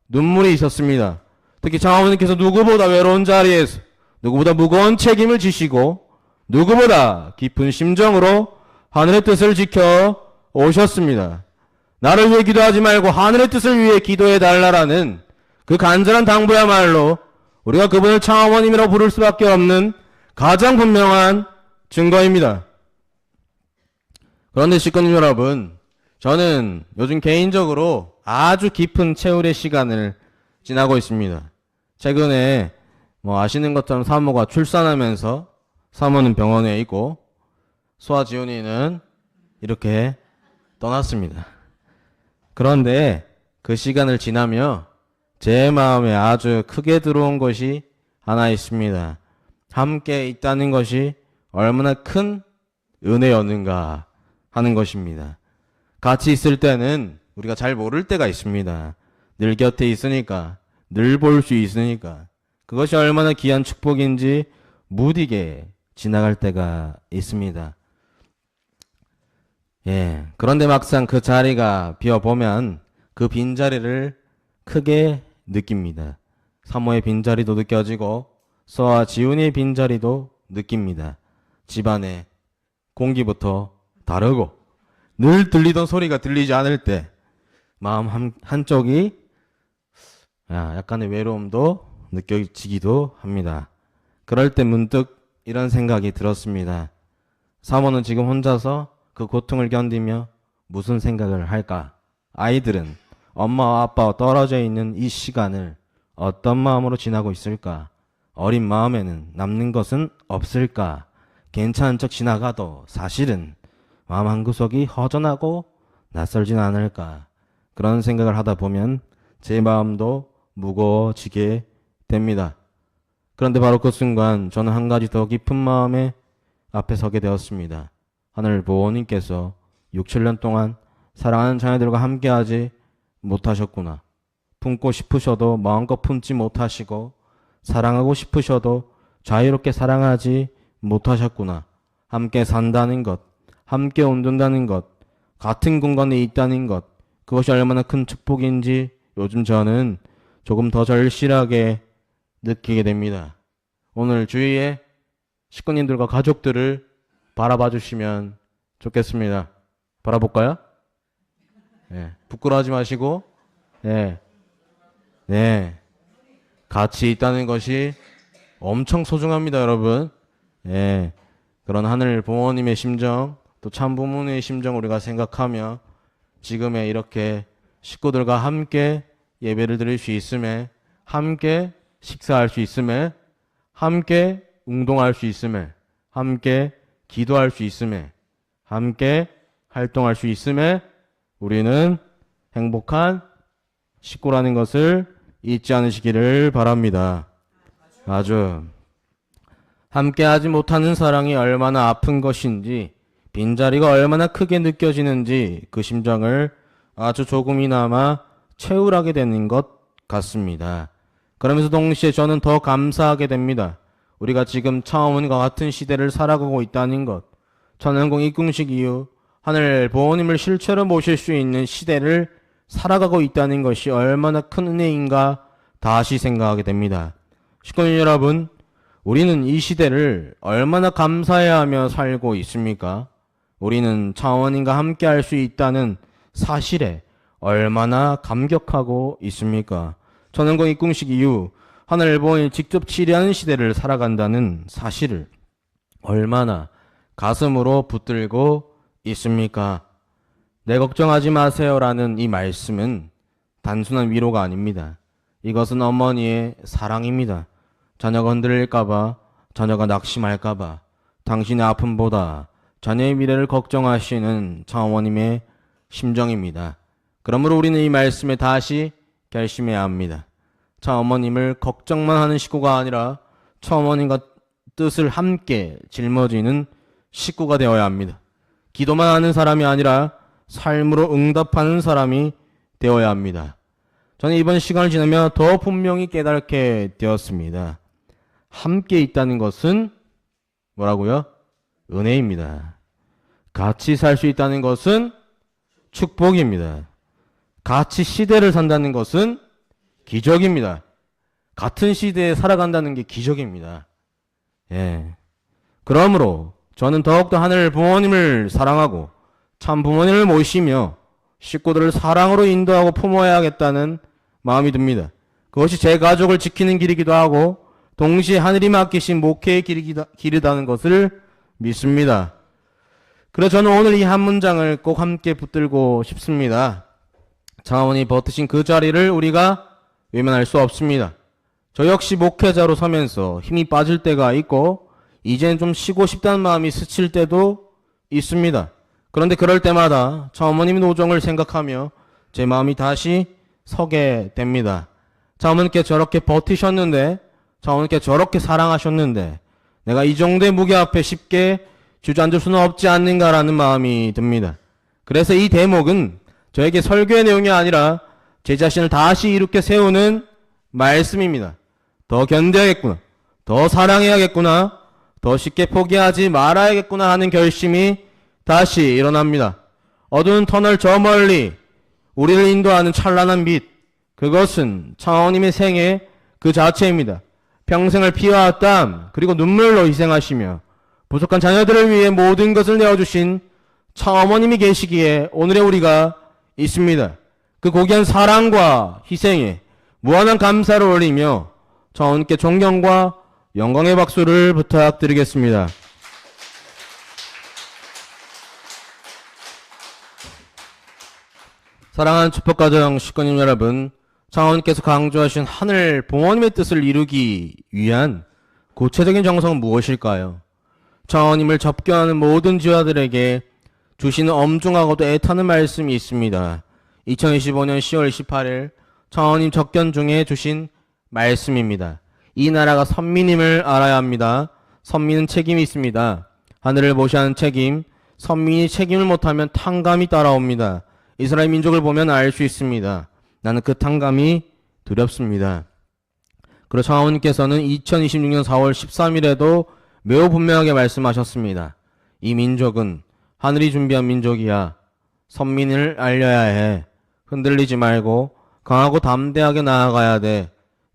눈물이 있었습니다. 특히 장어머니께서 누구보다 외로운 자리에서 누구보다 무거운 책임을 지시고 누구보다 깊은 심정으로 하늘의 뜻을 지켜 오셨습니다. 나를 위해 기도하지 말고 하늘의 뜻을 위해 기도해 달라라는 그 간절한 당부야말로 우리가 그분을 창어머님이라고 부를 수밖에 없는 가장 분명한 증거입니다. 그런데 식구님 여러분, 저는 요즘 개인적으로 아주 깊은 최후의 시간을 지나고 있습니다. 최근에 아시는 것처럼 사모가 출산하면서 사모는 병원에 있고 소아지훈이는 이렇게 떠났습니다. 그런데 그 시간을 지나며 제 마음에 아주 크게 들어온 것이 하나 있습니다. 함께 있다는 것이 얼마나 큰 은혜였는가 하는 것입니다. 같이 있을 때는 우리가 잘 모를 때가 있습니다. 늘 곁에 있으니까, 늘 볼 수 있으니까 그것이 얼마나 귀한 축복인지 무디게 지나갈 때가 있습니다. 그런데 막상 그 자리가 비어보면 그 빈자리를 크게 느낍니다. 사모의 빈자리도 느껴지고 서와 지훈의 빈자리도 느낍니다. 집안의 공기부터 다르고 늘 들리던 소리가 들리지 않을 때 마음 한쪽이 약간의 외로움도 느껴지기도 합니다. 그럴 때 문득 이런 생각이 들었습니다. 사모는 지금 혼자서 그 고통을 견디며 무슨 생각을 할까? 아이들은 엄마와 아빠와 떨어져 있는 이 시간을 어떤 마음으로 지나고 있을까? 어린 마음에는 남는 것은 없을까? 괜찮은 척 지나가도 사실은 마음 한구석이 허전하고 낯설진 않을까? 그런 생각을 하다 보면 제 마음도 무거워지게 됩니다. 그런데 바로 그 순간 저는 한 가지 더 깊은 마음에 앞에 서게 되었습니다. 하늘 보호님께서 6, 7년 동안 사랑하는 자녀들과 함께하지 못하셨구나. 품고 싶으셔도 마음껏 품지 못하시고 사랑하고 싶으셔도 자유롭게 사랑하지 못하셨구나. 함께 산다는 것, 함께 온둔다는 것, 같은 공간에 있다는 것, 그것이 얼마나 큰 축복인지 요즘 저는 조금 더 절실하게 느끼게 됩니다. 오늘 주위에 식구님들과 가족들을 바라봐 주시면 좋겠습니다. 바라볼까요? 부끄러워하지 마시고, 같이 있다는 것이 엄청 소중합니다, 여러분. 그런 하늘 부모님의 심정, 또 참 부모님의 심정 우리가 생각하며 지금의 이렇게 식구들과 함께 예배를 드릴 수 있음에, 함께 식사할 수 있음에, 함께 운동할 수 있음에, 함께 기도할 수 있음에, 함께 활동할 수 있음에 우리는 행복한 식구라는 것을 잊지 않으시기를 바랍니다. 아주 함께하지 못하는 사랑이 얼마나 아픈 것인지, 빈자리가 얼마나 크게 느껴지는지 그 심정을 아주 조금이나마 채울하게 되는 것 같습니다. 그러면서 동시에 저는 더 감사하게 됩니다. 우리가 지금 차원과 같은 시대를 살아가고 있다는 것, 천연공 입궁식 이후 하늘 보호님을 실체로 모실 수 있는 시대를 살아가고 있다는 것이 얼마나 큰 은혜인가 다시 생각하게 됩니다. 식구님 여러분, 우리는 이 시대를 얼마나 감사해야 하며 살고 있습니까? 우리는 차원인과 함께 할 수 있다는 사실에 얼마나 감격하고 있습니까? 천연공 입궁식 이후 하늘 보호님이 직접 치료하는 시대를 살아간다는 사실을 얼마나 가슴으로 붙들고 있습니까? 내 걱정하지 마세요라는 이 말씀은 단순한 위로가 아닙니다. 이것은 어머니의 사랑입니다. 자녀가 흔들릴까봐, 자녀가 낙심할까봐, 당신의 아픔보다 자녀의 미래를 걱정하시는 창어머님의 심정입니다. 그러므로 우리는 이 말씀에 다시 결심해야 합니다. 차어머님을 걱정만 하는 식구가 아니라 차어머님과 뜻을 함께 짊어지는 식구가 되어야 합니다. 기도만 하는 사람이 아니라 삶으로 응답하는 사람이 되어야 합니다. 저는 이번 시간을 지나며 더 분명히 깨닫게 되었습니다. 함께 있다는 것은 뭐라고요? 은혜입니다. 같이 살 수 있다는 것은 축복입니다. 같이 시대를 산다는 것은 기적입니다. 같은 시대에 살아간다는 게 기적입니다. 예. 그러므로 저는 더욱더 하늘 부모님을 사랑하고 참 부모님을 모시며 식구들을 사랑으로 인도하고 품어야겠다는 마음이 듭니다. 그것이 제 가족을 지키는 길이기도 하고 동시에 하늘이 맡기신 목회의 길이라는 것을 믿습니다. 그래서 저는 오늘 이 한 문장을 꼭 함께 붙들고 싶습니다. 장하원이 버티신 그 자리를 우리가 외면할 수 없습니다. 저 역시 목회자로 서면서 힘이 빠질 때가 있고 이제는 좀 쉬고 싶다는 마음이 스칠 때도 있습니다. 그런데 그럴 때마다 장어머님 노정을 생각하며 제 마음이 다시 서게 됩니다. 장어머니께 저렇게 버티셨는데, 장어머니께 저렇게 사랑하셨는데 내가 이 정도의 무게 앞에 쉽게 주저앉을 수는 없지 않는가라는 마음이 듭니다. 그래서 이 대목은 저에게 설교의 내용이 아니라 제 자신을 다시 이렇게 세우는 말씀입니다. 더 견뎌야겠구나, 더 사랑해야겠구나, 더 쉽게 포기하지 말아야겠구나 하는 결심이 다시 일어납니다. 어두운 터널 저 멀리 우리를 인도하는 찬란한 빛, 그것은 창원님의 생애 그 자체입니다. 평생을 피와 땀 그리고 눈물로 희생하시며 부족한 자녀들을 위해 모든 것을 내어주신 창어머님이 계시기에 오늘의 우리가 있습니다. 그 고귀한 사랑과 희생에 무한한 감사를 올리며 창원님께 존경과 영광의 박수를 부탁드리겠습니다. 사랑하는 축복가정 식구님 여러분, 창원님께서 강조하신 하늘 부모님의 뜻을 이루기 위한 구체적인 정성은 무엇일까요? 창원님을 접견하는 모든 지화들에게 주시는 엄중하고도 애타는 말씀이 있습니다. 2025년 10월 28일 창원님 접견 중에 주신 말씀입니다. 이 나라가 선민임을 알아야 합니다. 선민은 책임이 있습니다. 하늘을 모시하는 책임, 선민이 책임을 못하면 탕감이 따라옵니다. 이스라엘 민족을 보면 알 수 있습니다. 나는 그 탕감이 두렵습니다. 그리고 창원님께서는 2026년 4월 13일에도 매우 분명하게 말씀하셨습니다. 이 민족은 하늘이 준비한 민족이야. 선민을 알려야 해. 흔들리지 말고 강하고 담대하게 나아가야 돼.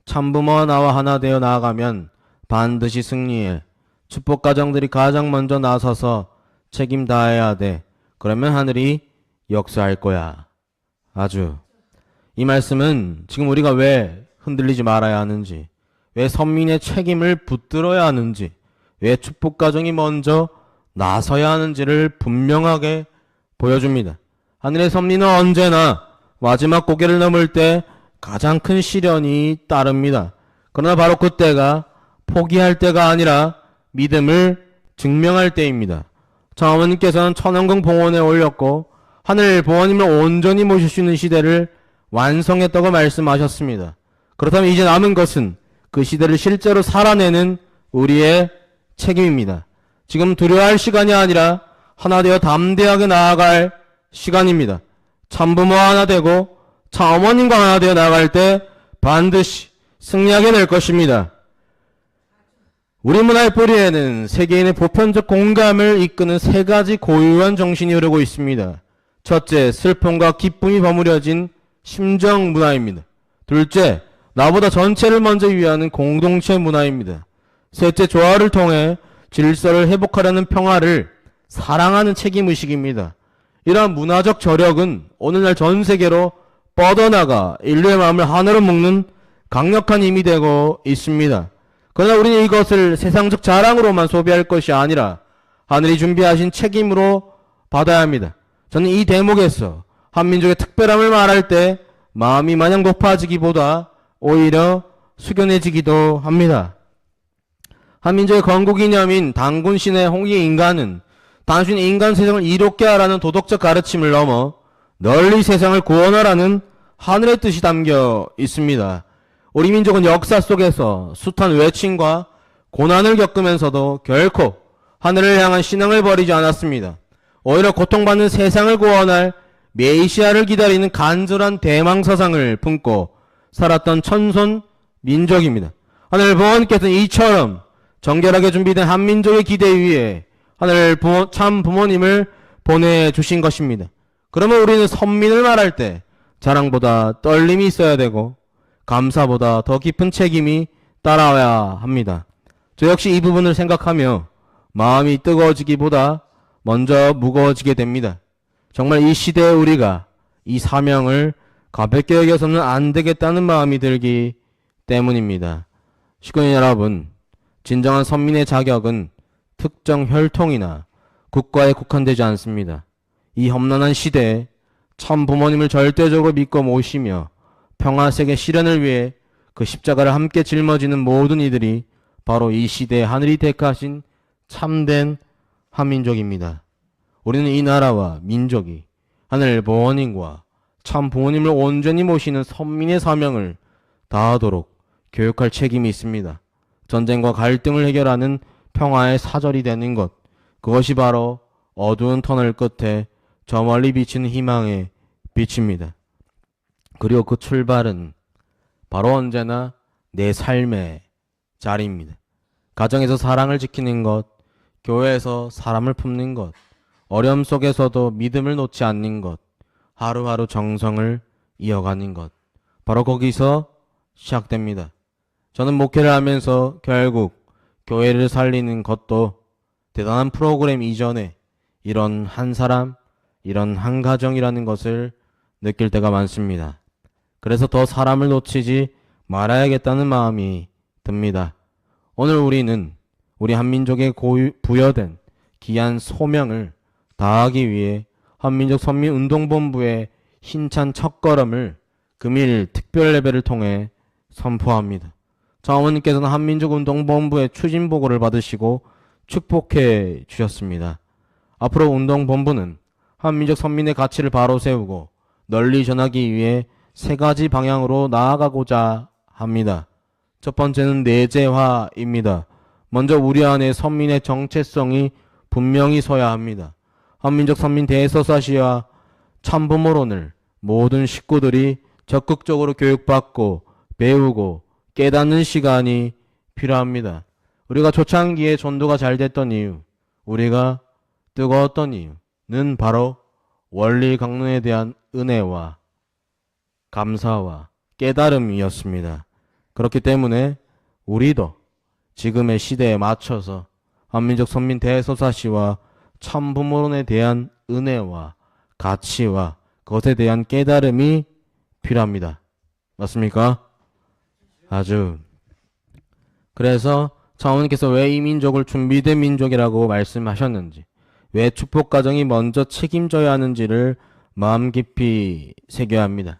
참부모와 나와 하나 되어 나아가면 반드시 승리해. 축복가정들이 가장 먼저 나서서 책임 다해야 돼. 그러면 하늘이 역사할 거야. 아주. 이 말씀은 지금 우리가 왜 흔들리지 말아야 하는지, 왜 선민의 책임을 붙들어야 하는지, 왜 축복가정이 먼저 나서야 하는지를 분명하게 보여줍니다. 하늘의 섭리는 언제나 마지막 고개를 넘을 때 가장 큰 시련이 따릅니다. 그러나 바로 그때가 포기할 때가 아니라 믿음을 증명할 때입니다. 장어머님께서는 천왕궁 봉헌에 올렸고 하늘 부모님을 온전히 모실 수 있는 시대를 완성했다고 말씀하셨습니다. 그렇다면 이제 남은 것은 그 시대를 실제로 살아내는 우리의 책임입니다. 지금 두려워할 시간이 아니라 하나 되어 담대하게 나아갈 시간입니다. 참부모 하나 되고 참어머님과 하나 되어 나아갈 때 반드시 승리하게 될 것입니다. 우리 문화의 뿌리에는 세계인의 보편적 공감을 이끄는 세 가지 고유한 정신이 흐르고 있습니다. 첫째, 슬픔과 기쁨이 버무려진 심정 문화입니다. 둘째, 나보다 전체를 먼저 위하는 공동체 문화입니다. 셋째, 조화를 통해 질서를 회복하려는 평화를 사랑하는 책임의식입니다. 이러한 문화적 저력은 오늘날 전 세계로 뻗어나가 인류의 마음을 하나로 묶는 강력한 힘이 되고 있습니다. 그러나 우리는 이것을 세상적 자랑으로만 소비할 것이 아니라 하늘이 준비하신 책임으로 받아야 합니다. 저는 이 대목에서 한민족의 특별함을 말할 때 마음이 마냥 높아지기보다 오히려 숙연해지기도 합니다. 한민족의 건국이념인 단군신의 홍익 인간은 단순히 인간 세상을 이롭게 하라는 도덕적 가르침을 넘어 널리 세상을 구원하라는 하늘의 뜻이 담겨 있습니다. 우리 민족은 역사 속에서 숱한 외침과 고난을 겪으면서도 결코 하늘을 향한 신앙을 버리지 않았습니다. 오히려 고통받는 세상을 구원할 메시아를 기다리는 간절한 대망사상을 품고 살았던 천손 민족입니다. 하늘 부모님께서는 이처럼 정결하게 준비된 한민족의 기대 위에 하늘 참 부모님을 보내주신 것입니다. 그러면 우리는 선민을 말할 때 자랑보다 떨림이 있어야 되고 감사보다 더 깊은 책임이 따라와야 합니다. 저 역시 이 부분을 생각하며 마음이 뜨거워지기보다 먼저 무거워지게 됩니다. 정말 이 시대에 우리가 이 사명을 가볍게 여겨서는 안 되겠다는 마음이 들기 때문입니다. 식구인 여러분, 진정한 선민의 자격은 특정 혈통이나 국가에 국한되지 않습니다. 이 험난한 시대에 참 부모님을 절대적으로 믿고 모시며 평화세계 실현을 위해 그 십자가를 함께 짊어지는 모든 이들이 바로 이 시대에 하늘이 택하신 참된 한민족입니다. 우리는 이 나라와 민족이 하늘 부모님과 참 부모님을 온전히 모시는 선민의 사명을 다하도록 교육할 책임이 있습니다. 전쟁과 갈등을 해결하는 평화의 사절이 되는 것, 그것이 바로 어두운 터널 끝에 저 멀리 비치는 희망의 빛입니다. 그리고 그 출발은 바로 언제나 내 삶의 자리입니다. 가정에서 사랑을 지키는 것, 교회에서 사람을 품는 것, 어려움 속에서도 믿음을 놓지 않는 것, 하루하루 정성을 이어가는 것, 바로 거기서 시작됩니다. 저는 목회를 하면서 결국 교회를 살리는 것도 대단한 프로그램 이전에 이런 한 사람, 이런 한 가정이라는 것을 느낄 때가 많습니다. 그래서 더 사람을 놓치지 말아야겠다는 마음이 듭니다. 오늘 우리는 우리 한민족에 부여된 귀한 소명을 다하기 위해 한민족 선민운동본부의 힘찬 첫걸음을 금일 특별 예배를 통해 선포합니다. 장로님께서는 한민족운동본부의 추진보고를 받으시고 축복해 주셨습니다. 앞으로 운동본부는 한민족 선민의 가치를 바로 세우고 널리 전하기 위해 세 가지 방향으로 나아가고자 합니다. 첫 번째는 내재화입니다. 먼저 우리 안에 선민의 정체성이 분명히 서야 합니다. 한민족 선민 대서사시와 참부모론을 모든 식구들이 적극적으로 교육받고 배우고 깨닫는 시간이 필요합니다. 우리가 초창기에 전도가 잘 됐던 이유, 우리가 뜨거웠던 이유는 바로 원리 강론에 대한 은혜와 감사와 깨달음이었습니다. 그렇기 때문에 우리도 지금의 시대에 맞춰서 한민족 선민 대서사시와 참부모론에 대한 은혜와 가치와 그것에 대한 깨달음이 필요합니다. 맞습니까? 아주. 그래서 장로님께서 왜 이 민족을 준비된 민족이라고 말씀하셨는지, 왜 축복가정이 먼저 책임져야 하는지를 마음 깊이 새겨야 합니다.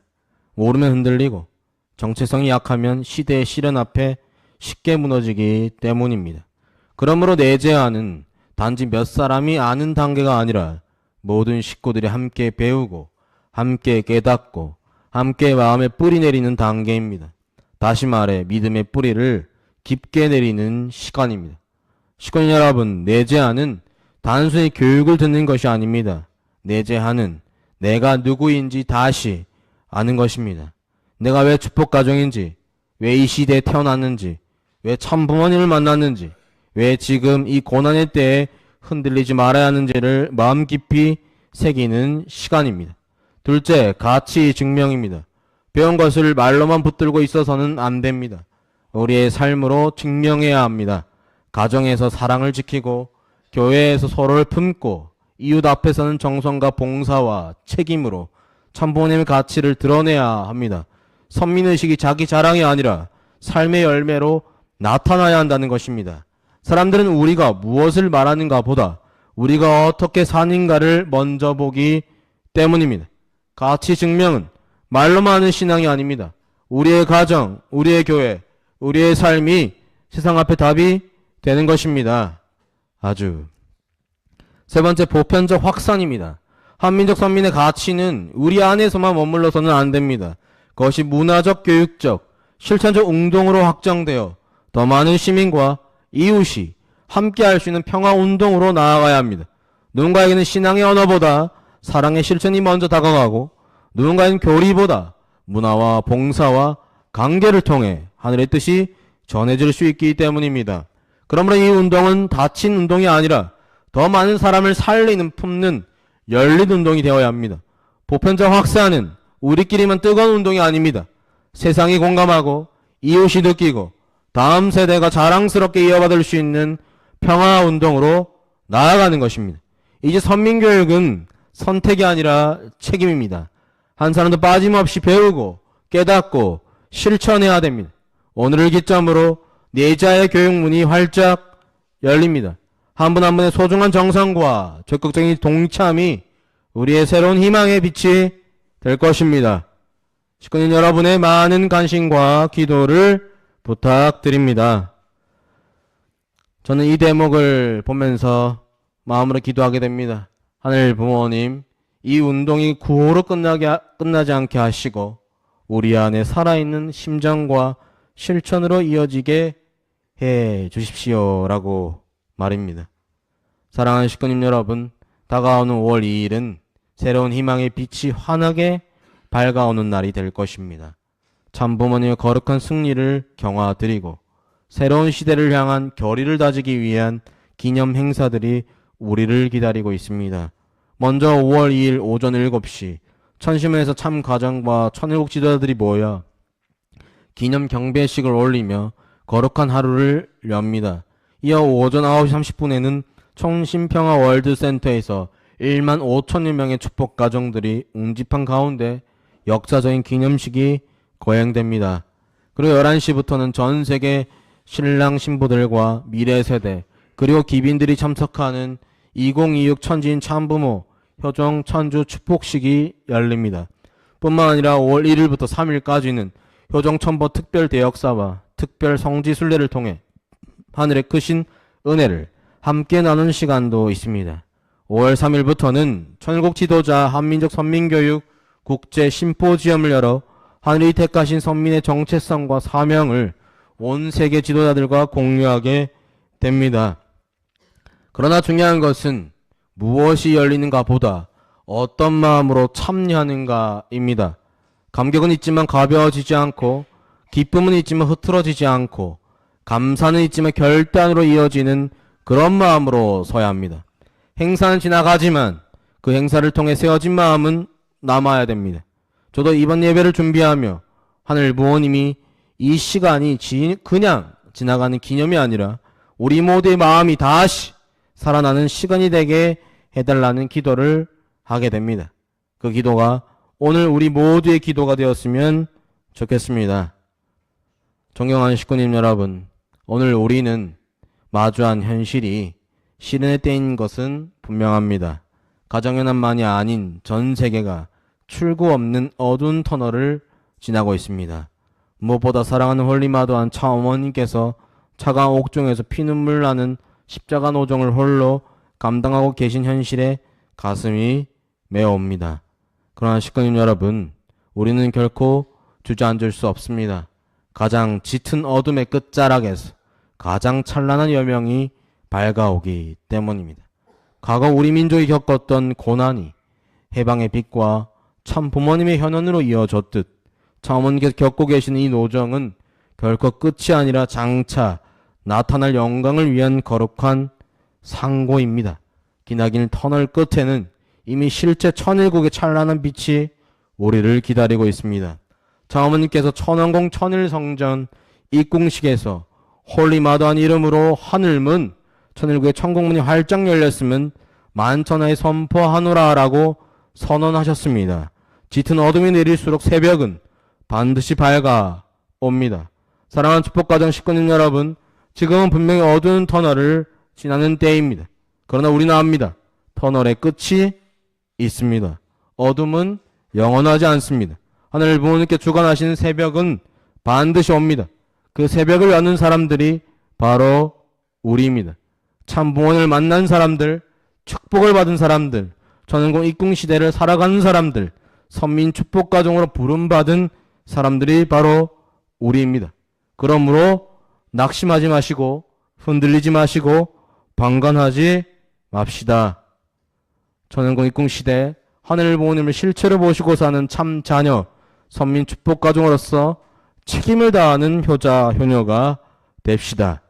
모르면 흔들리고 정체성이 약하면 시대의 시련 앞에 쉽게 무너지기 때문입니다. 그러므로 내재화는 단지 몇 사람이 아는 단계가 아니라 모든 식구들이 함께 배우고 함께 깨닫고 함께 마음에 뿌리 내리는 단계입니다. 다시 말해 믿음의 뿌리를 깊게 내리는 시간입니다. 식구인 여러분, 내재화는 단순히 교육을 듣는 것이 아닙니다. 내재화는 내가 누구인지 다시 아는 것입니다. 내가 왜 축복가정인지, 왜 이 시대에 태어났는지, 왜 참부모님을 만났는지, 왜 지금 이 고난의 때에 흔들리지 말아야 하는지를 마음 깊이 새기는 시간입니다. 둘째, 가치 증명입니다. 배운 것을 말로만 붙들고 있어서는 안 됩니다. 우리의 삶으로 증명해야 합니다. 가정에서 사랑을 지키고 교회에서 서로를 품고 이웃 앞에서는 정성과 봉사와 책임으로 참부모님의 가치를 드러내야 합니다. 선민의식이 자기 자랑이 아니라 삶의 열매로 나타나야 한다는 것입니다. 사람들은 우리가 무엇을 말하는가 보다 우리가 어떻게 사는가를 먼저 보기 때문입니다. 가치 증명은 말로만 하는 신앙이 아닙니다. 우리의 가정, 우리의 교회, 우리의 삶이 세상 앞에 답이 되는 것입니다. 아주. 세 번째, 보편적 확산입니다. 한민족 선민의 가치는 우리 안에서만 머물러서는 안 됩니다. 그것이 문화적, 교육적, 실천적 운동으로 확장되어 더 많은 시민과 이웃이 함께 할 수 있는 평화운동으로 나아가야 합니다. 누군가에게는 신앙의 언어보다 사랑의 실천이 먼저 다가가고 누군가에는 교리보다 문화와 봉사와 관계를 통해 하늘의 뜻이 전해질 수 있기 때문입니다. 그러므로 이 운동은 닫힌 운동이 아니라 더 많은 사람을 살리는 품는 열린 운동이 되어야 합니다. 보편적 확산은 우리끼리만 뜨거운 운동이 아닙니다. 세상이 공감하고 이웃이 느끼고 다음 세대가 자랑스럽게 이어받을 수 있는 평화운동으로 나아가는 것입니다. 이제 선민교육은 선택이 아니라 책임입니다. 한 사람도 빠짐없이 배우고 깨닫고 실천해야 됩니다. 오늘을 기점으로 내자의 교육문이 활짝 열립니다. 한 분 한 분의 소중한 정성과 적극적인 동참이 우리의 새로운 희망의 빛이 될 것입니다. 식구님 여러분의 많은 관심과 기도를 부탁드립니다. 저는 이 대목을 보면서 마음으로 기도하게 됩니다. 하늘 부모님, 이 운동이 구호로 끝나지 않게 하시고 우리 안에 살아있는 심정과 실천으로 이어지게 해 주십시오 라고 말입니다. 사랑하는 식구님 여러분, 다가오는 5월 2일은 새로운 희망의 빛이 환하게 밝아오는 날이 될 것입니다. 참부모님의 거룩한 승리를 경화드리고 새로운 시대를 향한 결의를 다지기 위한 기념 행사들이 우리를 기다리고 있습니다. 먼저 5월 2일 오전 7시 천심원에서 참가정과 천일국 지도자들이 모여 기념 경배식을 올리며 거룩한 하루를 엽니다. 이어 오전 9시 30분에는 청심평화 월드센터에서 1만 5천여 명의 축복 가정들이 웅집한 가운데 역사적인 기념식이 거행됩니다. 그리고 11시부터는 전 세계 신랑 신부들과 미래 세대 그리고 기빈들이 참석하는 2026 천지인 참부모 효정 천주 축복식이 열립니다. 뿐만 아니라 5월 1일부터 3일까지는 효정 천보 특별 대역사와 특별 성지 순례를 통해 하늘의 크신 은혜를 함께 나눈 시간도 있습니다. 5월 3일부터는 천일국 지도자 한민족 선민교육 국제 심포지엄을 열어 하늘이 택하신 선민의 정체성과 사명을 온 세계 지도자들과 공유하게 됩니다. 그러나 중요한 것은 무엇이 열리는가 보다 어떤 마음으로 참여하는가입니다. 감격은 있지만 가벼워지지 않고 기쁨은 있지만 흐트러지지 않고 감사는 있지만 결단으로 이어지는 그런 마음으로 서야 합니다. 행사는 지나가지만 그 행사를 통해 세워진 마음은 남아야 됩니다. 저도 이번 예배를 준비하며 하늘 부모님이 이 시간이 그냥 지나가는 기념이 아니라 우리 모두의 마음이 다시 살아나는 시간이 되게 해달라는 기도를 하게 됩니다. 그 기도가 오늘 우리 모두의 기도가 되었으면 좋겠습니다. 존경하는 식구님 여러분, 오늘 우리는 마주한 현실이 시련의 때인 것은 분명합니다. 가정연합만이 아닌 전 세계가 출구 없는 어두운 터널을 지나고 있습니다. 무엇보다 사랑하는 홀리마도한 차어머님께서 차가운 옥중에서 피눈물 나는 십자가 노정을 홀로 감당하고 계신 현실에 가슴이 메어옵니다. 그러나 식구님 여러분, 우리는 결코 주저앉을 수 없습니다. 가장 짙은 어둠의 끝자락에서 가장 찬란한 여명이 밝아오기 때문입니다. 과거 우리 민족이 겪었던 고난이 해방의 빛과 참 부모님의 현원으로 이어졌듯 차어머니께서 겪고 계시는 이 노정은 결코 끝이 아니라 장차 나타날 영광을 위한 거룩한 상고입니다. 기나긴 터널 끝에는 이미 실제 천일국의 찬란한 빛이 우리를 기다리고 있습니다. 차어머니께서 천왕궁 천일성전 입궁식에서 홀리마더한 이름으로 하늘문 천일국의 천국문이 활짝 열렸으면 만천하에 선포하노라라고 선언하셨습니다. 짙은 어둠이 내릴수록 새벽은 반드시 밝아옵니다. 사랑하는 축복가정 식구님 여러분, 지금은 분명히 어두운 터널을 지나는 때입니다. 그러나 우리는 압니다. 터널의 끝이 있습니다. 어둠은 영원하지 않습니다. 하늘 부모님께 주관하시는 새벽은 반드시 옵니다. 그 새벽을 여는 사람들이 바로 우리입니다. 참 부모님을 만난 사람들, 축복을 받은 사람들, 천연공 입궁시대를 살아가는 사람들, 선민 축복가정으로 부름받은 사람들이 바로 우리입니다. 그러므로 낙심하지 마시고 흔들리지 마시고 방관하지 맙시다. 천연공 입궁시대 하늘 부모님을 실체로 모시고 사는 참 자녀, 선민 축복 가정으로서 책임을 다하는 효자, 효녀가 됩시다.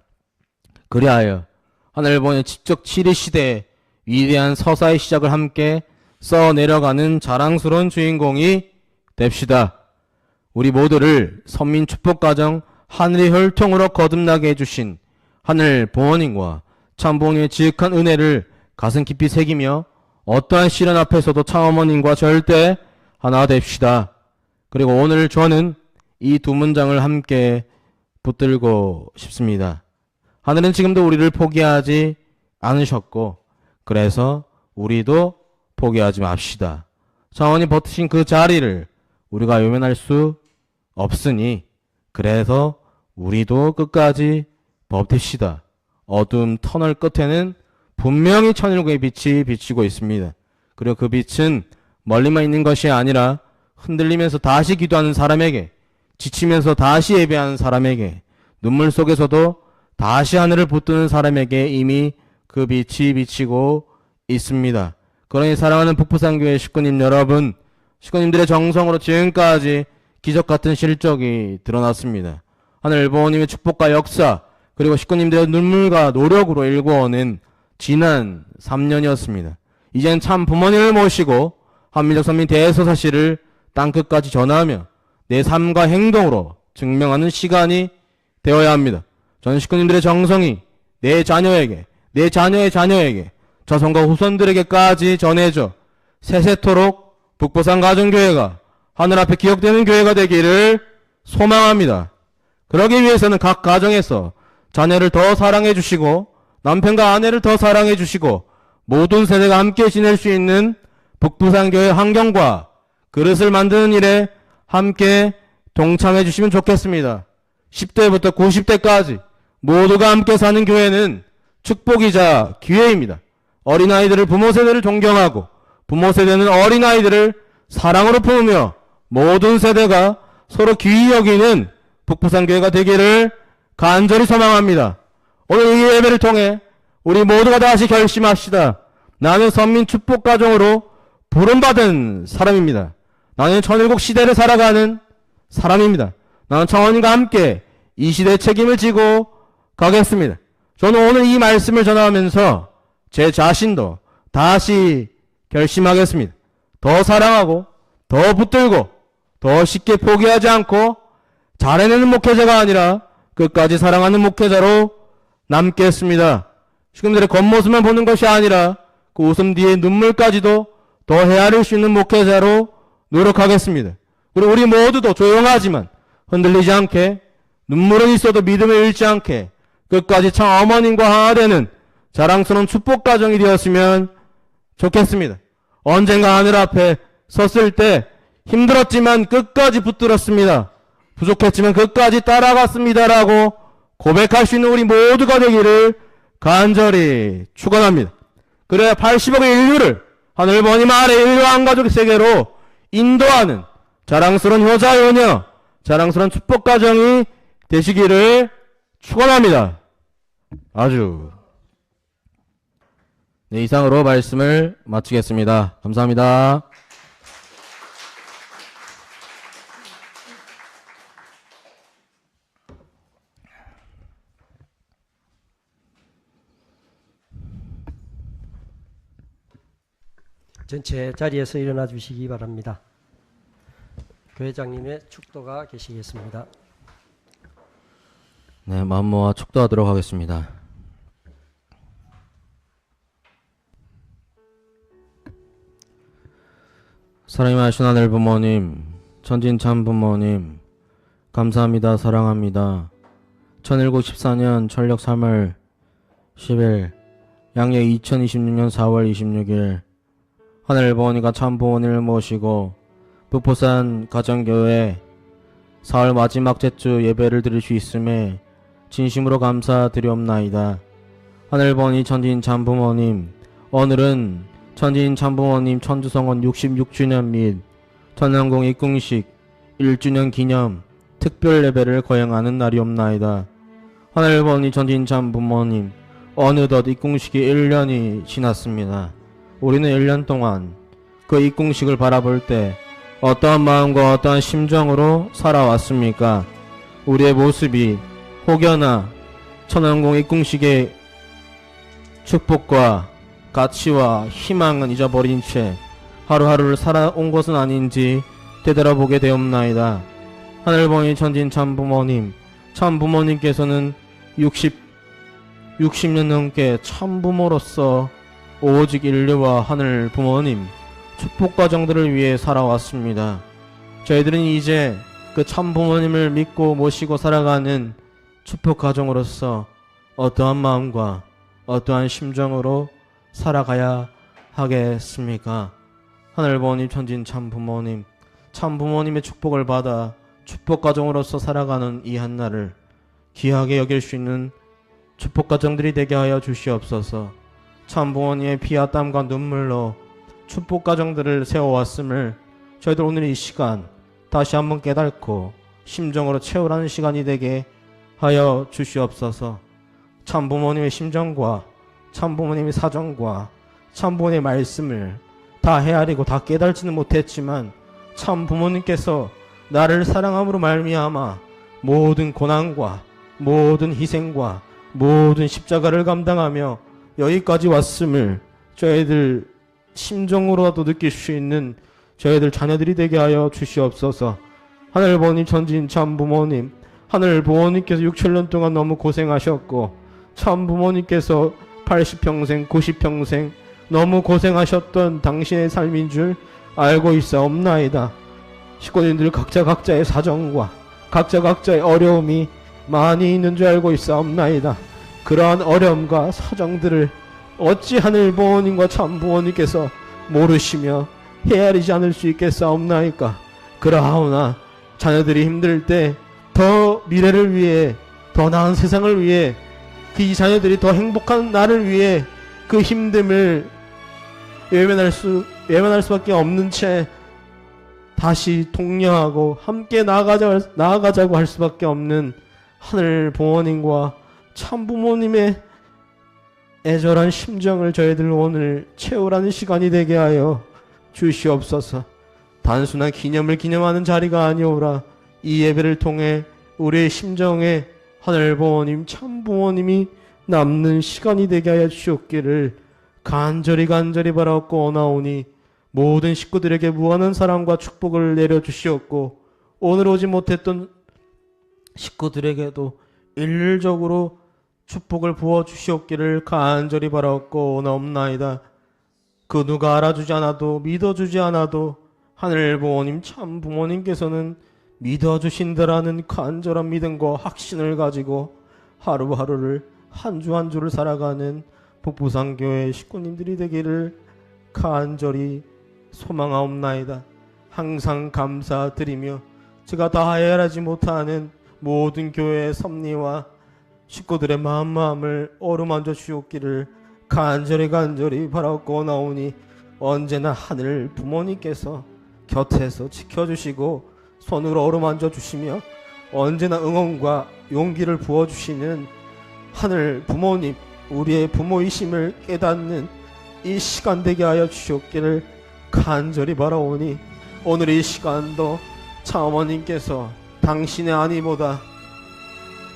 그리하여 하늘 부모님의 직접 치리 시대에 위대한 서사의 시작을 함께 써내려가는 자랑스러운 주인공이 됩시다. 우리 모두를 선민 축복 가정 하늘의 혈통으로 거듭나게 해주신 하늘 부모님과 참 부모님의 지극한 은혜를 가슴 깊이 새기며 어떠한 시련 앞에서도 참 어머님과 절대 하나 됩시다. 그리고 오늘 저는 이 두 문장을 함께 붙들고 싶습니다. 하늘은 지금도 우리를 포기하지 않으셨고 그래서 우리도 포기하지 맙시다. 차원이 버티신 그 자리를 우리가 외면할 수 없으니 그래서 우리도 끝까지 버팁시다. 어두움 터널 끝에는 분명히 천일국의 빛이 비치고 있습니다. 그리고 그 빛은 멀리만 있는 것이 아니라 흔들리면서 다시 기도하는 사람에게, 지치면서 다시 예배하는 사람에게, 눈물 속에서도 다시 하늘을 붙드는 사람에게 이미 그 빛이 비치고 있습니다. 그러니 사랑하는 북부산교회 식구님 여러분, 식구님들의 정성으로 지금까지 기적같은 실적이 드러났습니다. 하늘 부모님의 축복과 역사, 그리고 식구님들의 눈물과 노력으로 일궈오는 지난 3년이었습니다. 이젠 참 부모님을 모시고 한민족 선민 대서사시를 땅끝까지 전하며 내 삶과 행동으로 증명하는 시간이 되어야 합니다. 전 식구님들의 정성이 내 자녀에게, 내 자녀의 자녀에게, 자손과 후손들에게까지 전해져 세세토록 북부산 가정교회가 하늘 앞에 기억되는 교회가 되기를 소망합니다. 그러기 위해서는 각 가정에서 자녀를 더 사랑해 주시고 남편과 아내를 더 사랑해 주시고 모든 세대가 함께 지낼 수 있는 북부산교회 환경과 그릇을 만드는 일에 함께 동참해 주시면 좋겠습니다. 10대부터 90대까지 모두가 함께 사는 교회는 축복이자 기회입니다. 어린아이들을 부모 세대를 존경하고 부모 세대는 어린아이들을 사랑으로 품으며 모든 세대가 서로 귀히 여기는 북부산교회가 되기를 간절히 소망합니다. 오늘 이 예배를 통해 우리 모두가 다시 결심합시다. 나는 선민 축복 가정으로 부름받은 사람입니다. 나는 천일국 시대를 살아가는 사람입니다. 나는 청원님과 함께 이 시대의 책임을 지고 가겠습니다. 저는 오늘 이 말씀을 전하면서 제 자신도 다시 결심하겠습니다. 더 사랑하고 더 붙들고 더 쉽게 포기하지 않고 잘해내는 목회자가 아니라 끝까지 사랑하는 목회자로 남겠습니다. 지금들의 겉모습만 보는 것이 아니라 그 웃음 뒤에 눈물까지도 더 헤아릴 수 있는 목회자로 노력하겠습니다. 그리고 우리 모두도 조용하지만 흔들리지 않게, 눈물은 있어도 믿음을 잃지 않게 끝까지 참 어머님과 하나 되는 자랑스러운 축복 가정이 되었으면 좋겠습니다. 언젠가 하늘 앞에 섰을 때 힘들었지만 끝까지 붙들었습니다. 부족했지만 끝까지 따라갔습니다라고 고백할 수 있는 우리 모두가 되기를 간절히 축원합니다. 그래야 80억의 인류를 하늘 부모님 아래 인류 한가족의 세계로 인도하는 자랑스러운 효자 효녀, 자랑스러운 축복 가정이 되시기를 축원합니다. 아주 네, 이상으로 말씀을 마치겠습니다. 감사합니다.
전체 자리에서 일어나 주시기 바랍니다. 교회장님의 축도가 계시겠습니다.
네, 마음 모아 축도하도록 하겠습니다. 사랑이 많으신 하늘 부모님, 천진 참 부모님, 감사합니다. 사랑합니다. 1794년 철력 3월 10일, 양력 2026년 4월 26일, 하늘 부모님과 참 부모님을 모시고 북부산 가정교회 사흘 마지막 제주 예배를 드릴 수 있음에 진심으로 감사드리옵나이다. 하늘 부모님, 천진 참 부모님, 오늘은 천진 참 부모님 천주성원 66주년 및 천연공 입궁식 1주년 기념 특별 예배를 거행하는 날이옵나이다. 하늘보니 전진참 부모님, 어느덧 입궁식이 1년이 지났습니다. 우리는 1년 동안 그 입궁식을 바라볼 때 어떠한 마음과 어떠한 심정으로 살아왔습니까? 우리의 모습이 혹여나 천왕공 입궁식의 축복과 가치와 희망은 잊어버린 채 하루하루를 살아온 것은 아닌지 되돌아보게 되옵나이다. 하늘보니 천진 참부모님, 참부모님께서는 60년 넘게 참부모로서 오직 인류와 하늘 부모님 축복가정들을 위해 살아왔습니다. 저희들은 이제 그 참부모님을 믿고 모시고 살아가는 축복가정으로서 어떠한 마음과 어떠한 심정으로 살아가야 하겠습니까? 하늘부모님, 천진 참부모님, 참부모님의 축복을 받아 축복가정으로서 살아가는 이 한날을 귀하게 여길 수 있는 축복가정들이 되게 하여 주시옵소서. 참부모님의 피와 땀과 눈물로 축복가정들을 세워왔음을 저희들 오늘 이 시간 다시 한번 깨닫고 심정으로 채우라는 시간이 되게 하여 주시옵소서. 참부모님의 심정과 참부모님의 사정과 참부모님의 말씀을 다 헤아리고 다 깨달지는 못했지만 참부모님께서 나를 사랑함으로 말미암아 모든 고난과 모든 희생과 모든 십자가를 감당하며 여기까지 왔음을 저희들 심정으로라도 느낄 수 있는 저희들 자녀들이 되게 하여 주시옵소서. 하늘부모님, 천진 참부모님, 하늘부모님께서 6,7년 동안 너무 고생하셨고 참부모님께서 80평생 90평생 너무 고생하셨던 당신의 삶인 줄 알고 있사옵나이다. 식구님들 각자 각자의 사정과 각자 각자의 어려움이 많이 있는 줄 알고 있사옵나이다. 그러한 어려움과 사정들을 어찌 하늘부모님과 참부모님께서 모르시며 헤아리지 않을 수 있겠사옵나이까. 그러하오나 자녀들이 힘들 때 더 미래를 위해 더 나은 세상을 위해 그 자녀들이 더 행복한 나를 위해 그 힘듦을 외면할 수밖에 없는 채 다시 독려하고 함께 나아가자고 할 수밖에 없는 하늘 부모님과 참부모님의 애절한 심정을 저희들 오늘 채우라는 시간이 되게 하여 주시옵소서. 단순한 기념을 기념하는 자리가 아니오라. 이 예배를 통해 우리의 심정에 하늘 부모님, 참부모님이 남는 시간이 되게 하여 주시옵기를 간절히 바라옵고 원하오니 모든 식구들에게 무한한 사랑과 축복을 내려주시옵고 오늘 오지 못했던 식구들에게도 일률적으로 축복을 부어주시옵기를 간절히 바라옵고 원하옵나이다. 그 누가 알아주지 않아도 믿어주지 않아도 하늘 부모님, 참 부모님께서는 믿어주신다라는 간절한 믿음과 확신을 가지고 하루하루를 한 주 한 주를 살아가는 북부산교회 식구님들이 되기를 간절히 소망하옵나이다. 항상 감사드리며 제가 다 헤아리지 못하는 모든 교회의 섭리와 식구들의 마음을 어루만져 주옵기를 간절히 바라옵고 나오니 언제나 하늘 부모님께서 곁에서 지켜주시고 손으로 어루만져 주시며 언제나 응원과 용기를 부어주시는 하늘 부모님, 우리의 부모이심을 깨닫는 이 시간 되게 하여 주시옵기를 간절히 바라오니 오늘 이 시간도 차어머님께서 당신의 아니보다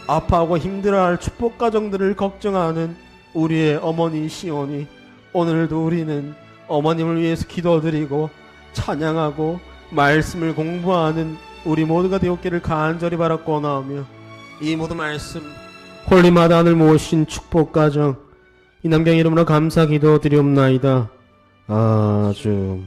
아파하고 힘들어할 축복가정들을 걱정하는 우리의 어머니시오니 오늘도 우리는 어머님을 위해서 기도드리고 찬양하고 말씀을 공부하는 우리 모두가 되었기를 간절히 바라고 나오며 이 모든 말씀 홀리마다 하늘 모신 축복가정 이남경 이름으로 감사 기도 드리옵나이다. 아주